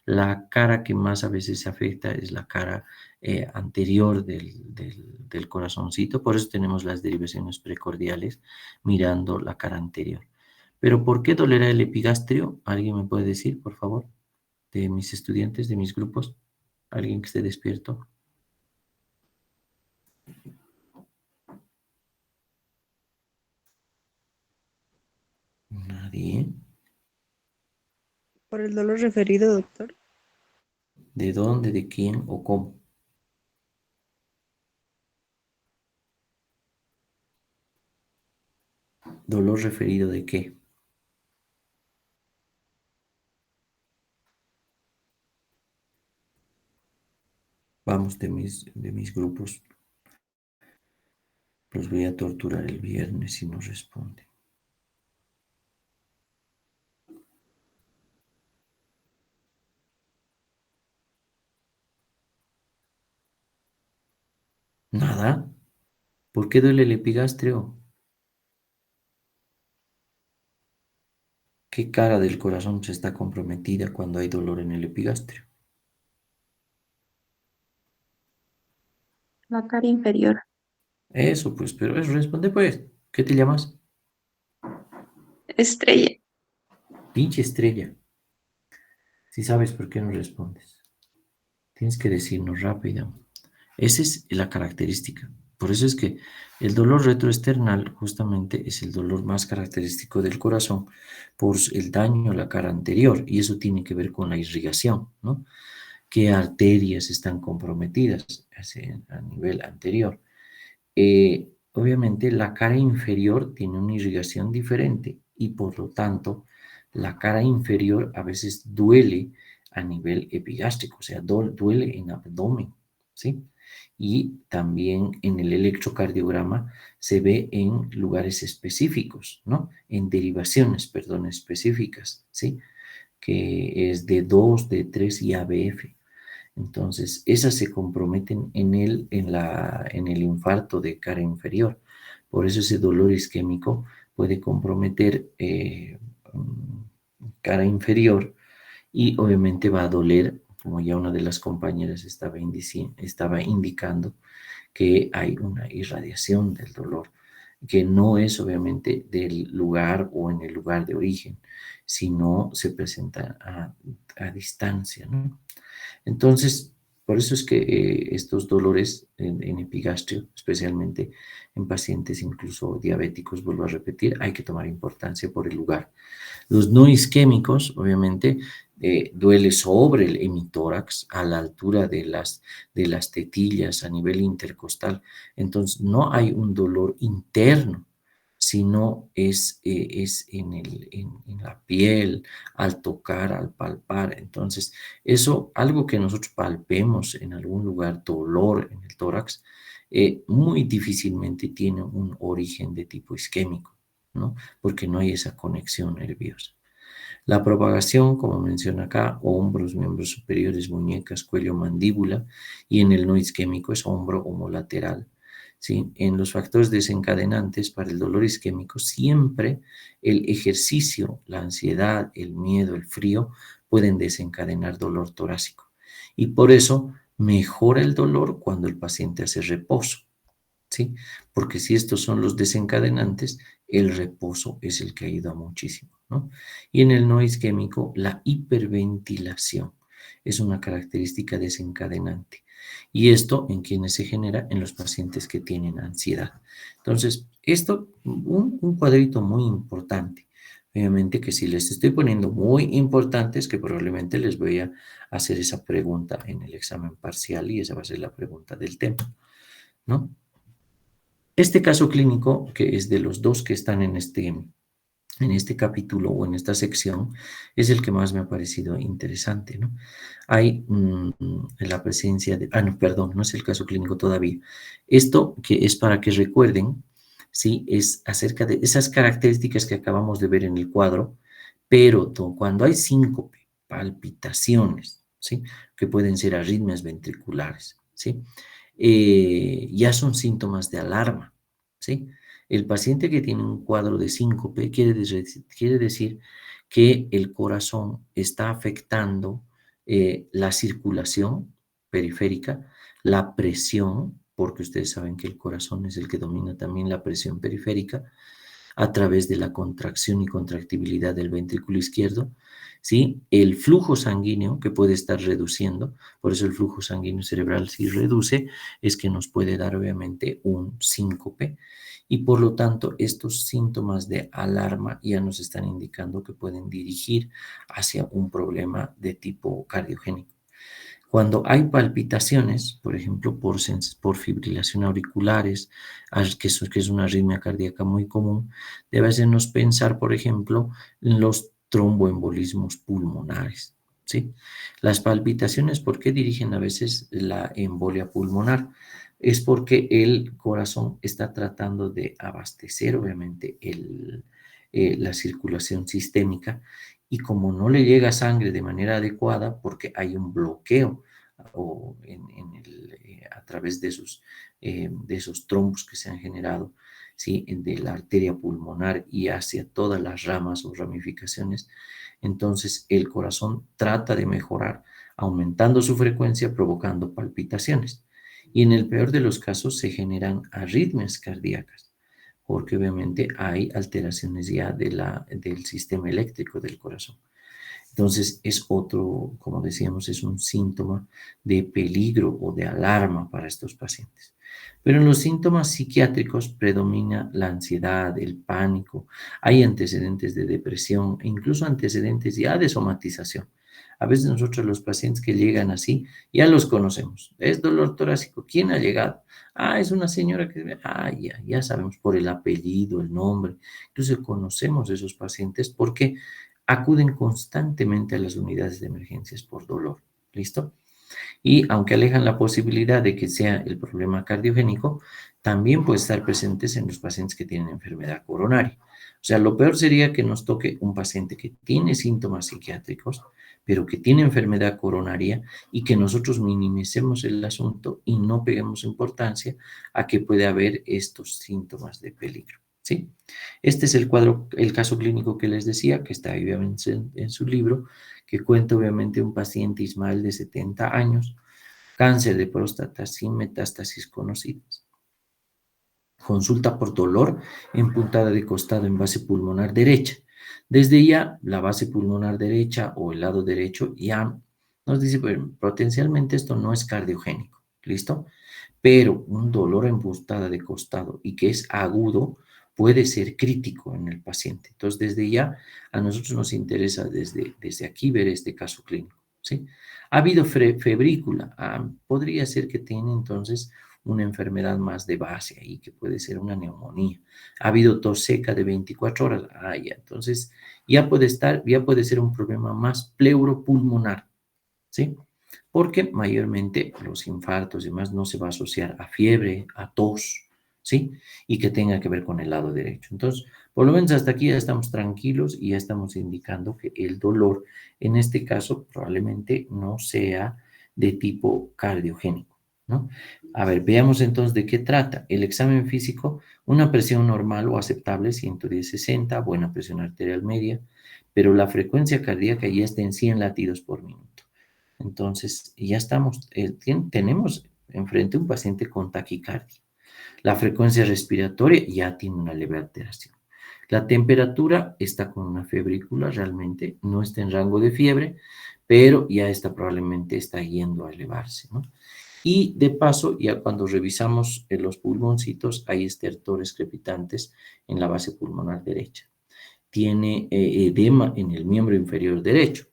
La cara que más a veces se afecta es la cara anterior del corazoncito, por eso tenemos las derivaciones precordiales mirando la cara anterior. Pero ¿por qué dolerá el epigastrio? ¿Alguien me puede decir, por favor, de mis estudiantes, de mis grupos? ¿Alguien que esté despierto? Nadie. Por el dolor referido, doctor. ¿De dónde, de quién o cómo? ¿Dolor referido de qué? Vamos, de mis grupos. Los voy a torturar el viernes si no responden. ¿Nada? ¿Por qué duele el epigastrio? ¿Qué cara del corazón se está comprometida cuando hay dolor en el epigastrio? La cara inferior. Eso, pues, pero eso responde, pues. ¿Qué te llamas? Estrella. Pinche estrella. Si sabes por qué no respondes. Tienes que decirnos rápido. Esa es la característica. Por eso es que el dolor retroesternal justamente es el dolor más característico del corazón por el daño a la cara anterior, y eso tiene que ver con la irrigación, ¿no? ¿Qué arterias están comprometidas a nivel anterior? Obviamente la cara inferior tiene una irrigación diferente y por lo tanto la cara inferior a veces duele a nivel epigástrico, o sea, duele en abdomen, ¿sí? Y también en el electrocardiograma se ve en lugares específicos, ¿no? En derivaciones, perdón, específicas, ¿sí? Que es D2, D3 y ABF. Entonces, esas se comprometen en el infarto de cara inferior. Por eso ese dolor isquémico puede comprometer cara inferior y obviamente va a doler, como ya una de las compañeras estaba indicando, que hay una irradiación del dolor, que no es obviamente del lugar o en el lugar de origen, sino se presenta a distancia, ¿no? Entonces, Por eso es que estos dolores en epigastrio, especialmente en pacientes incluso diabéticos, vuelvo a repetir, hay que tomar importancia por el lugar. Los no isquémicos, obviamente, duele sobre el hemitórax a la altura de las tetillas a nivel intercostal. Entonces, no hay un dolor interno, sino es en la piel, al tocar, al palpar. Entonces, eso, algo que nosotros palpemos en algún lugar, dolor en el tórax, muy difícilmente tiene un origen de tipo isquémico, ¿no? Porque no hay esa conexión nerviosa. La propagación, como menciona acá, hombros, miembros superiores, muñecas, cuello, mandíbula, y en el no isquémico es hombro homolateral. ¿Sí? En los factores desencadenantes para el dolor isquémico, siempre el ejercicio, la ansiedad, el miedo, el frío, pueden desencadenar dolor torácico. Y por eso mejora el dolor cuando el paciente hace reposo. ¿Sí? Porque si estos son los desencadenantes, el reposo es el que ayuda muchísimo, ¿no? Y en el no isquémico, la hiperventilación es una característica desencadenante. Y esto en quienes se genera en los pacientes que tienen ansiedad. Entonces, esto, un cuadrito muy importante. Obviamente que si les estoy poniendo muy importantes, que probablemente les voy a hacer esa pregunta en el examen parcial y esa va a ser la pregunta del tema, ¿no? Este caso clínico, que es de los dos que están en este capítulo o en esta sección, es el que más me ha parecido interesante, ¿no? Hay la presencia de... no, perdón, no es el caso clínico todavía. Esto que es para que recuerden, ¿sí? Es acerca de esas características que acabamos de ver en el cuadro, pero cuando hay síncope, palpitaciones, ¿sí? Que pueden ser arritmias ventriculares, ¿sí? Ya son síntomas de alarma, ¿sí? El paciente que tiene un cuadro de síncope quiere decir que el corazón está afectando la circulación periférica, la presión, porque ustedes saben que el corazón es el que domina también la presión periférica, a través de la contracción y contractibilidad del ventrículo izquierdo, ¿sí? El flujo sanguíneo que puede estar reduciendo, por eso el flujo sanguíneo cerebral si reduce, es que nos puede dar obviamente un síncope y por lo tanto estos síntomas de alarma ya nos están indicando que pueden dirigir hacia un problema de tipo cardiogénico. Cuando hay palpitaciones, por ejemplo, por fibrilación auriculares, que es una arritmia cardíaca muy común, debe hacernos pensar, por ejemplo, en los tromboembolismos pulmonares, ¿sí? Las palpitaciones, ¿por qué dirigen a veces la embolia pulmonar? Es porque el corazón está tratando de abastecer, obviamente, la circulación sistémica y como no le llega sangre de manera adecuada porque hay un bloqueo o a través de esos trombos que se han generado, ¿sí? De la arteria pulmonar y hacia todas las ramas o ramificaciones, entonces el corazón trata de mejorar aumentando su frecuencia, provocando palpitaciones. Y en el peor de los casos se generan arritmias cardíacas, porque obviamente hay alteraciones ya del sistema eléctrico del corazón. Entonces es otro, como decíamos, es un síntoma de peligro o de alarma para estos pacientes. Pero en los síntomas psiquiátricos predomina la ansiedad, el pánico, hay antecedentes de depresión e incluso antecedentes ya de somatización. A veces nosotros los pacientes que llegan así, ya los conocemos. Es dolor torácico. ¿Quién ha llegado? Es una señora que... ya sabemos por el apellido, el nombre. Entonces conocemos esos pacientes porque acuden constantemente a las unidades de emergencias por dolor. ¿Listo? Y aunque alejan la posibilidad de que sea el problema cardiogénico, también puede estar presentes en los pacientes que tienen enfermedad coronaria. O sea, lo peor sería que nos toque un paciente que tiene síntomas psiquiátricos, pero que tiene enfermedad coronaria y que nosotros minimicemos el asunto y no peguemos importancia a que puede haber estos síntomas de peligro, ¿sí? Este es el caso clínico que les decía, que está obviamente en su libro, que cuenta obviamente un paciente Ismael de 70 años, cáncer de próstata sin metástasis conocidas. Consulta por dolor en puntada de costado en base pulmonar derecha. Desde ya, la base pulmonar derecha o el lado derecho ya nos dice, bueno, potencialmente esto no es cardiogénico, ¿listo? Pero un dolor en puntada de costado y que es agudo puede ser crítico en el paciente. Entonces, desde ya, a nosotros nos interesa desde aquí ver este caso clínico, ¿sí? Ha habido febrícula, podría ser que tiene entonces una enfermedad más de base ahí, que puede ser una neumonía. Ha habido tos seca de 24 horas, ya, entonces ya puede ser un problema más pleuropulmonar, ¿sí? Porque mayormente los infartos y demás no se va a asociar a fiebre, a tos, ¿sí? Y que tenga que ver con el lado derecho. Entonces, por lo menos hasta aquí ya estamos tranquilos y ya estamos indicando que el dolor, en este caso, probablemente no sea de tipo cardiogénico, ¿no? A ver, veamos entonces de qué trata. El examen físico, una presión normal o aceptable, 110/60, buena presión arterial media, pero la frecuencia cardíaca ya está en 100 latidos por minuto. Entonces, ya estamos, tenemos enfrente un paciente con taquicardia. La frecuencia respiratoria ya tiene una leve alteración. La temperatura está con una febrícula, realmente no está en rango de fiebre, pero ya está probablemente está yendo a elevarse, ¿no? Y de paso, ya cuando revisamos los pulmoncitos, hay estertores crepitantes en la base pulmonar derecha. Tiene edema en el miembro inferior derecho.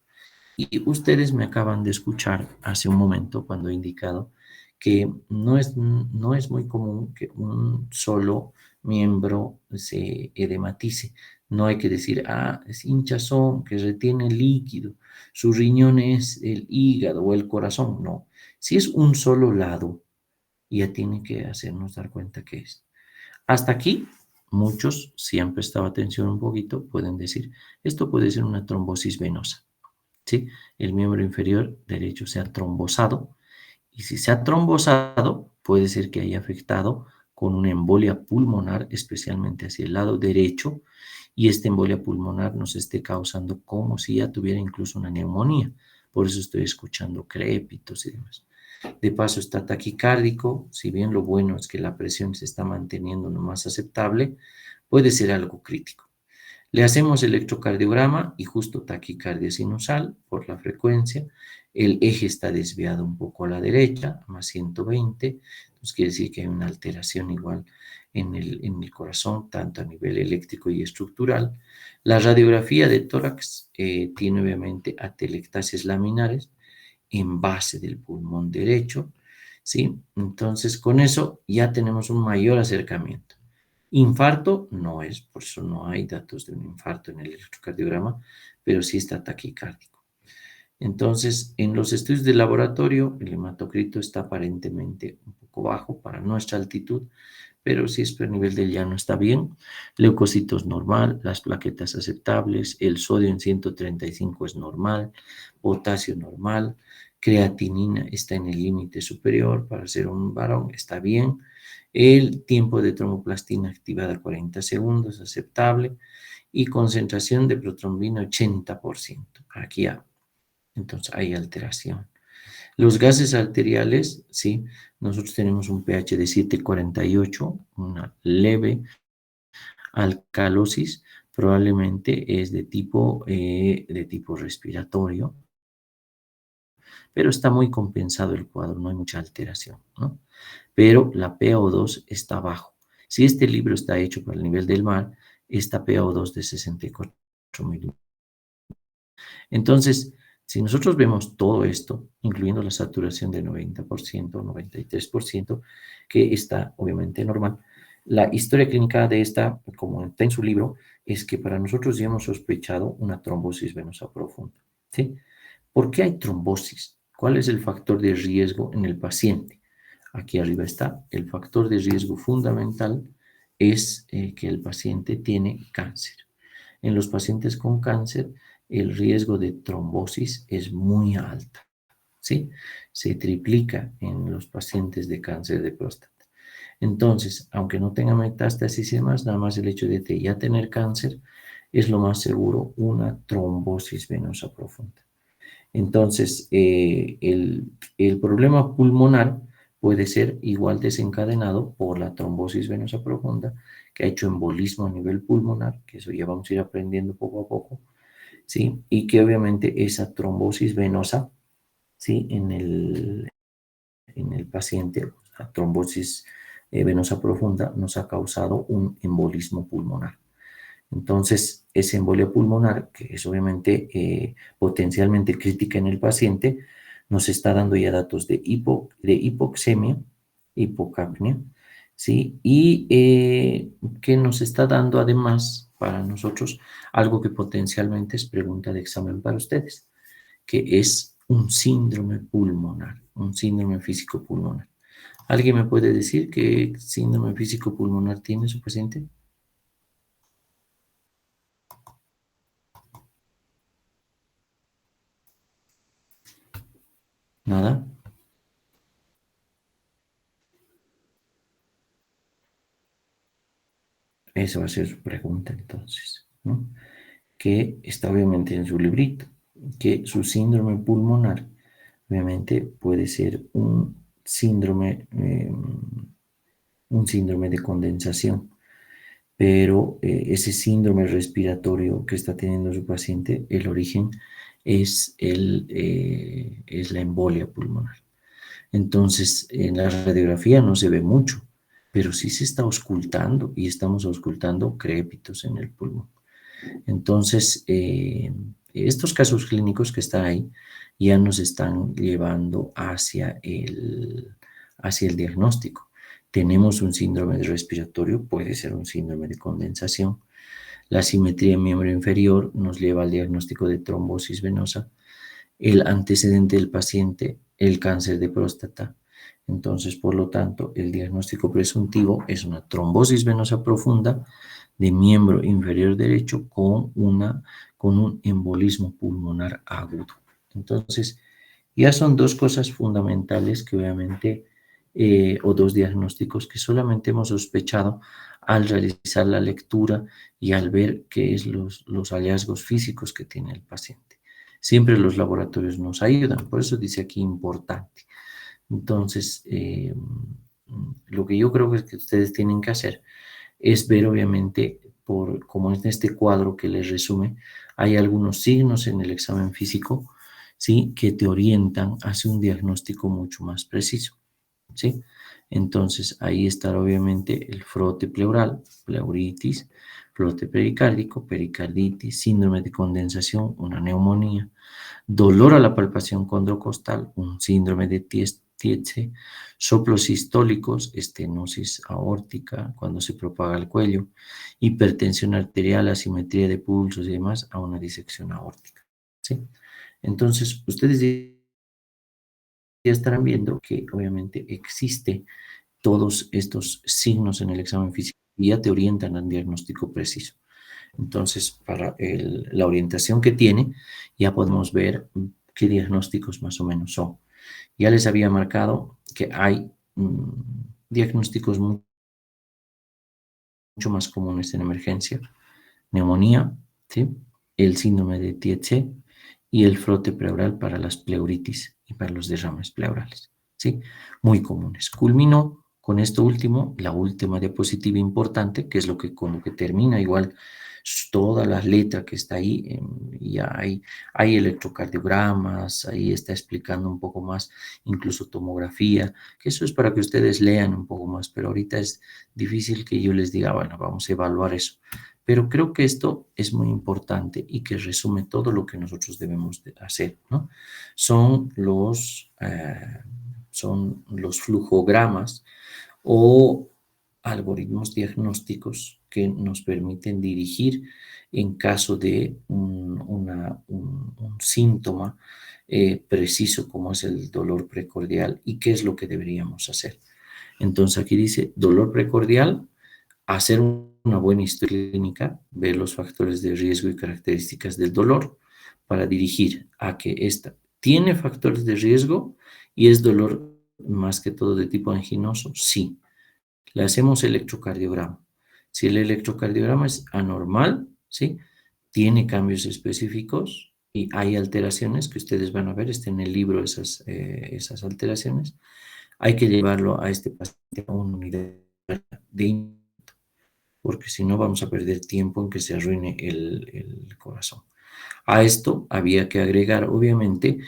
Y ustedes me acaban de escuchar hace un momento cuando he indicado que no es muy común que un solo miembro se edematice. No hay que decir, es hinchazón, que retiene líquido, su riñón es el hígado o el corazón. No, si es un solo lado, ya tiene que hacernos dar cuenta que es. Hasta aquí, muchos, si han prestado atención un poquito, pueden decir, esto puede ser una trombosis venosa. ¿Sí? El miembro inferior derecho se ha trombosado y si se ha trombosado puede ser que haya afectado con una embolia pulmonar, especialmente hacia el lado derecho, y esta embolia pulmonar nos esté causando como si ya tuviera incluso una neumonía. Por eso estoy escuchando crépitos y demás. De paso está taquicárdico, si bien lo bueno es que la presión se está manteniendo lo más aceptable, puede ser algo crítico. Le hacemos electrocardiograma y justo taquicardia sinusal por la frecuencia. El eje está desviado un poco a la derecha, más 120. Entonces quiere decir que hay una alteración igual en el corazón, tanto a nivel eléctrico y estructural. La radiografía de tórax tiene obviamente atelectasias laminares en base del pulmón derecho, ¿sí? Entonces con eso ya tenemos un mayor acercamiento. Infarto no es, por eso no hay datos de un infarto en el electrocardiograma, pero sí está taquicárdico. Entonces, en los estudios de laboratorio, el hematocrito está aparentemente un poco bajo para nuestra altitud, pero si es por nivel del llano está bien. Leucocitos normal, las plaquetas aceptables, el sodio en 135 es normal, potasio normal, creatinina está en el límite superior para ser un varón, está bien. El tiempo de tromboplastina activada 40 segundos, aceptable. Y concentración de protrombina 80%. Aquí ya, entonces hay alteración. Los gases arteriales, sí, nosotros tenemos un pH de 7,48, una leve alcalosis, probablemente es de tipo respiratorio, pero está muy compensado el cuadro, no hay mucha alteración, ¿no? Pero la PaO2 está bajo. Si este libro está hecho para el nivel del mar, esta PaO2 de 64 milímetros. Entonces, si nosotros vemos todo esto, incluyendo la saturación de 90%, 93%, que está obviamente normal, la historia clínica de esta, como está en su libro, es que para nosotros ya hemos sospechado una trombosis venosa profunda, ¿sí? ¿Por qué hay trombosis? ¿Cuál es el factor de riesgo en el paciente? Aquí arriba está, el factor de riesgo fundamental es que el paciente tiene cáncer. En los pacientes con cáncer, el riesgo de trombosis es muy alto, ¿sí? Se triplica en los pacientes de cáncer de próstata. Entonces, aunque no tenga metástasis y demás, nada más el hecho de ya tener cáncer es lo más seguro una trombosis venosa profunda. Entonces, el problema pulmonar puede ser igual desencadenado por la trombosis venosa profunda, que ha hecho embolismo a nivel pulmonar, que eso ya vamos a ir aprendiendo poco a poco, ¿sí? Y que obviamente esa trombosis venosa ¿sí? En el paciente, la trombosis venosa profunda nos ha causado un embolismo pulmonar. Entonces, esa embolia pulmonar, que es obviamente potencialmente crítica en el paciente, nos está dando ya datos de hipoxemia, hipocapnia, ¿sí? Y que nos está dando además para nosotros algo que potencialmente es pregunta de examen para ustedes, que es un síndrome pulmonar, un síndrome físico pulmonar. ¿Alguien me puede decir qué síndrome físico pulmonar tiene su paciente? ¿Nada? Esa va a ser su pregunta entonces, ¿no? Que está obviamente en su librito, que su síndrome pulmonar obviamente puede ser un síndrome de condensación, pero ese síndrome respiratorio que está teniendo su paciente, el origen es la embolia pulmonar. Entonces, en la radiografía no se ve mucho, pero sí se está auscultando y estamos auscultando crépitos en el pulmón. Entonces, estos casos clínicos que están ahí ya nos están llevando hacia el diagnóstico. Tenemos un síndrome respiratorio, puede ser un síndrome de condensación. La simetría en miembro inferior nos lleva al diagnóstico de trombosis venosa. El antecedente del paciente, el cáncer de próstata. Entonces, por lo tanto, el diagnóstico presuntivo es una trombosis venosa profunda de miembro inferior derecho con un embolismo pulmonar agudo. Entonces, ya son dos cosas fundamentales que obviamente, o dos diagnósticos que solamente hemos sospechado al realizar la lectura y al ver qué es los hallazgos físicos que tiene el paciente. Siempre los laboratorios nos ayudan, por eso dice aquí importante. Entonces, lo que yo creo que ustedes tienen que hacer es ver obviamente, como en este cuadro que les resume, hay algunos signos en el examen físico, ¿sí? Que te orientan hacia un diagnóstico mucho más preciso, ¿sí? Entonces, ahí está obviamente el frote pleural, pleuritis, frote pericárdico, pericarditis, síndrome de condensación, una neumonía, dolor a la palpación condrocostal, un síndrome de Tietze, soplos sistólicos, estenosis aórtica cuando se propaga el cuello, hipertensión arterial, asimetría de pulsos y demás a una disección aórtica, ¿sí? Entonces, ustedes ya estarán viendo que obviamente existe todos estos signos en el examen físico y ya te orientan al diagnóstico preciso. Entonces, para la orientación que tiene, ya podemos ver qué diagnósticos más o menos son. Ya les había marcado que hay diagnósticos mucho más comunes en emergencia. Neumonía, ¿sí? El síndrome de Tietze y el frote pleural para las pleuritis y para los derrames pleurales, ¿sí? Muy comunes. Culminó con esto último, la última diapositiva importante, que es con lo que termina igual toda la letra que está ahí, ya hay electrocardiogramas, ahí está explicando un poco más, incluso tomografía, que eso es para que ustedes lean un poco más, pero ahorita es difícil que yo les diga, bueno, vamos a evaluar eso. Pero creo que esto es muy importante y que resume todo lo que nosotros debemos de hacer, ¿no? Son los flujogramas o algoritmos diagnósticos que nos permiten dirigir en caso de un síntoma preciso como es el dolor precordial y qué es lo que deberíamos hacer. Entonces aquí dice dolor precordial, hacer una buena historia clínica, ver los factores de riesgo y características del dolor para dirigir a que esta tiene factores de riesgo y es dolor más que todo de tipo anginoso, sí. Le hacemos electrocardiograma. Si el electrocardiograma es anormal, ¿sí? Tiene cambios específicos y hay alteraciones que ustedes van a ver, está en el libro esas alteraciones. Hay que llevarlo a este paciente a una unidad de, porque si no vamos a perder tiempo en que se arruine el corazón. A esto había que agregar, obviamente,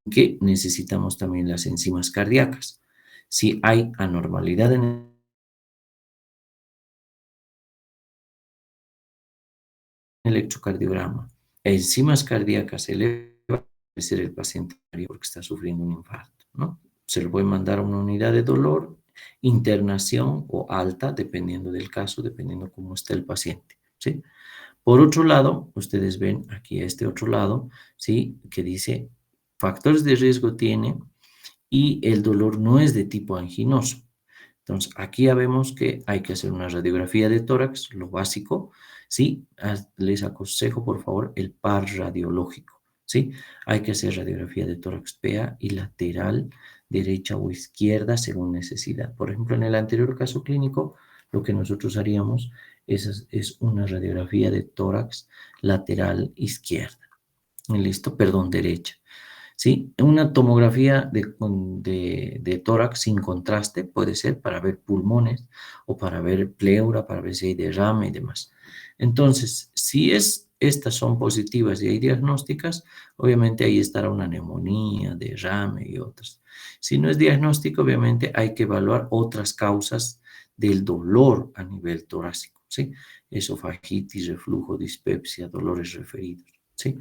que necesitamos también las enzimas cardíacas. Si hay anormalidad en el electrocardiograma, enzimas cardíacas elevadas, puede ser el paciente porque está sufriendo un infarto, ¿no? Se lo puede mandar a una unidad de dolor, internación o alta, dependiendo del caso, dependiendo cómo está el paciente, ¿sí? Por otro lado, ustedes ven aquí a este otro lado, ¿sí? Que dice factores de riesgo tiene y el dolor no es de tipo anginoso. Entonces, aquí ya vemos que hay que hacer una radiografía de tórax, lo básico, ¿sí? Les aconsejo, por favor, el par radiológico, ¿sí? Hay que hacer radiografía de tórax PA y lateral, derecha o izquierda, según necesidad. Por ejemplo, en el anterior caso clínico, lo que nosotros haríamos es una radiografía de tórax lateral izquierda. ¿Listo? Perdón, derecha. ¿Sí? Una tomografía de tórax sin contraste puede ser para ver pulmones o para ver pleura, para ver si hay derrame y demás. Entonces, si estas son positivas y hay diagnósticas, obviamente ahí estará una neumonía, derrame y otras. Si no es diagnóstico, obviamente hay que evaluar otras causas del dolor a nivel torácico, ¿sí? Esofagitis, reflujo, dispepsia, dolores referidos, ¿sí?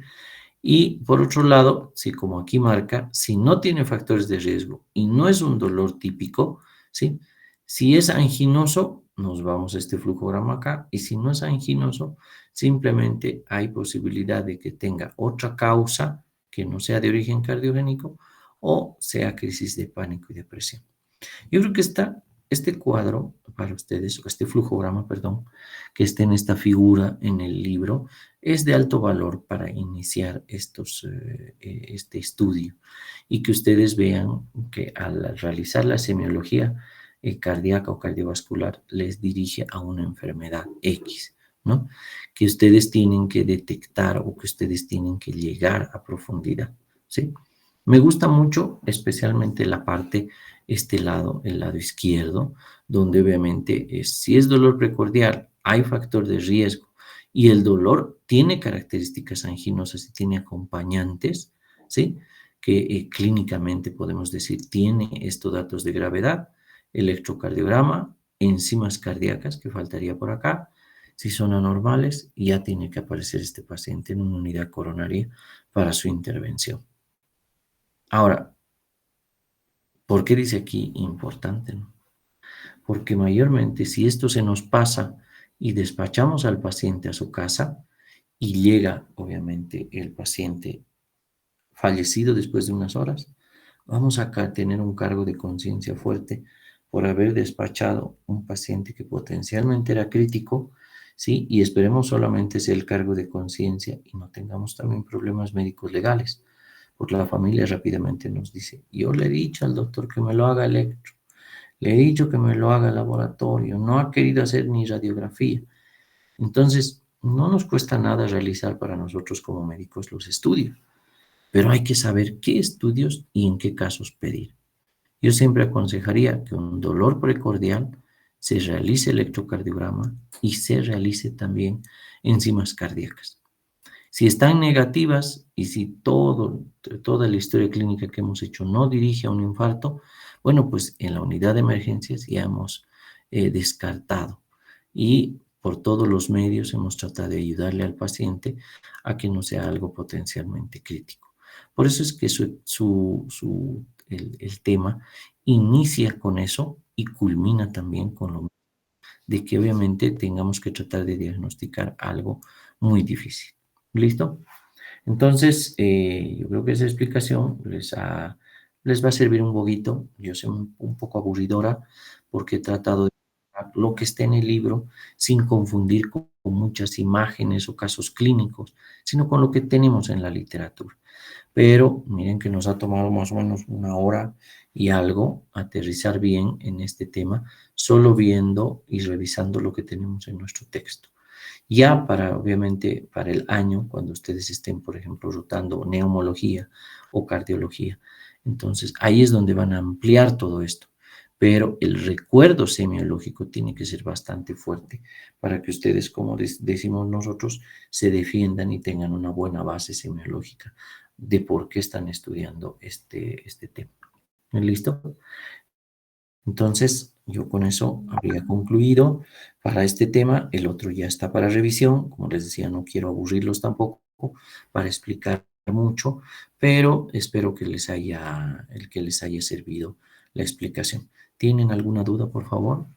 Y por otro lado, si como aquí marca, si no tiene factores de riesgo y no es un dolor típico, ¿sí? Si es anginoso, nos vamos a este flujograma acá, y si no es anginoso, simplemente hay posibilidad de que tenga otra causa que no sea de origen cardiogénico o sea crisis de pánico y depresión. Yo creo que este cuadro para ustedes, o este flujograma, perdón, que está en esta figura en el libro, es de alto valor para iniciar este estudio y que ustedes vean que al realizar la semiología cardíaca o cardiovascular les dirige a una enfermedad X, ¿no? Que ustedes tienen que detectar o que ustedes tienen que llegar a profundidad, ¿sí? Me gusta mucho especialmente la parte este lado, el lado izquierdo, donde obviamente si es dolor precordial, hay factor de riesgo y el dolor tiene características anginosas y tiene acompañantes, ¿sí? Que clínicamente podemos decir tiene estos datos de gravedad, electrocardiograma, enzimas cardíacas, que faltaría por acá. Si son anormales, ya tiene que aparecer este paciente en una unidad coronaria para su intervención. Ahora, ¿por qué dice aquí importante, no? Porque mayormente si esto se nos pasa y despachamos al paciente a su casa y llega obviamente el paciente fallecido después de unas horas, vamos a tener un cargo de conciencia fuerte por haber despachado un paciente que potencialmente era crítico, ¿sí? Y esperemos solamente sea el cargo de conciencia y no tengamos también problemas médicos legales, porque la familia rápidamente nos dice, yo le he dicho al doctor que me lo haga electro, le he dicho que me lo haga laboratorio, no ha querido hacer ni radiografía. Entonces, no nos cuesta nada realizar para nosotros como médicos los estudios, pero hay que saber qué estudios y en qué casos pedir. Yo siempre aconsejaría que un dolor precordial se realice electrocardiograma y se realice también enzimas cardíacas. Si están negativas y si toda la historia clínica que hemos hecho no dirige a un infarto, bueno, pues en la unidad de emergencias ya hemos descartado y por todos los medios hemos tratado de ayudarle al paciente a que no sea algo potencialmente crítico. Por eso es que el tema inicia con eso y culmina también con lo de que obviamente tengamos que tratar de diagnosticar algo muy difícil. ¿Listo? Entonces, yo creo que esa explicación les va a servir un poquito. Yo sé un poco aburridora porque he tratado de explicar lo que está en el libro sin confundir con muchas imágenes o casos clínicos, sino con lo que tenemos en la literatura. Pero miren que nos ha tomado más o menos una hora y algo aterrizar bien en este tema, solo viendo y revisando lo que tenemos en nuestro texto. Ya obviamente, para el año, cuando ustedes estén, por ejemplo, rotando neumología o cardiología, entonces ahí es donde van a ampliar todo esto. pero el recuerdo semiológico tiene que ser bastante fuerte para que ustedes, como decimos nosotros, se defiendan y tengan una buena base semiológica de por qué están estudiando este tema. ¿Listo? Entonces, yo con eso habría concluido para este tema. El otro ya está para revisión. Como les decía, no quiero aburrirlos tampoco para explicar mucho, pero espero que les haya servido la explicación. ¿Tienen alguna duda, por favor?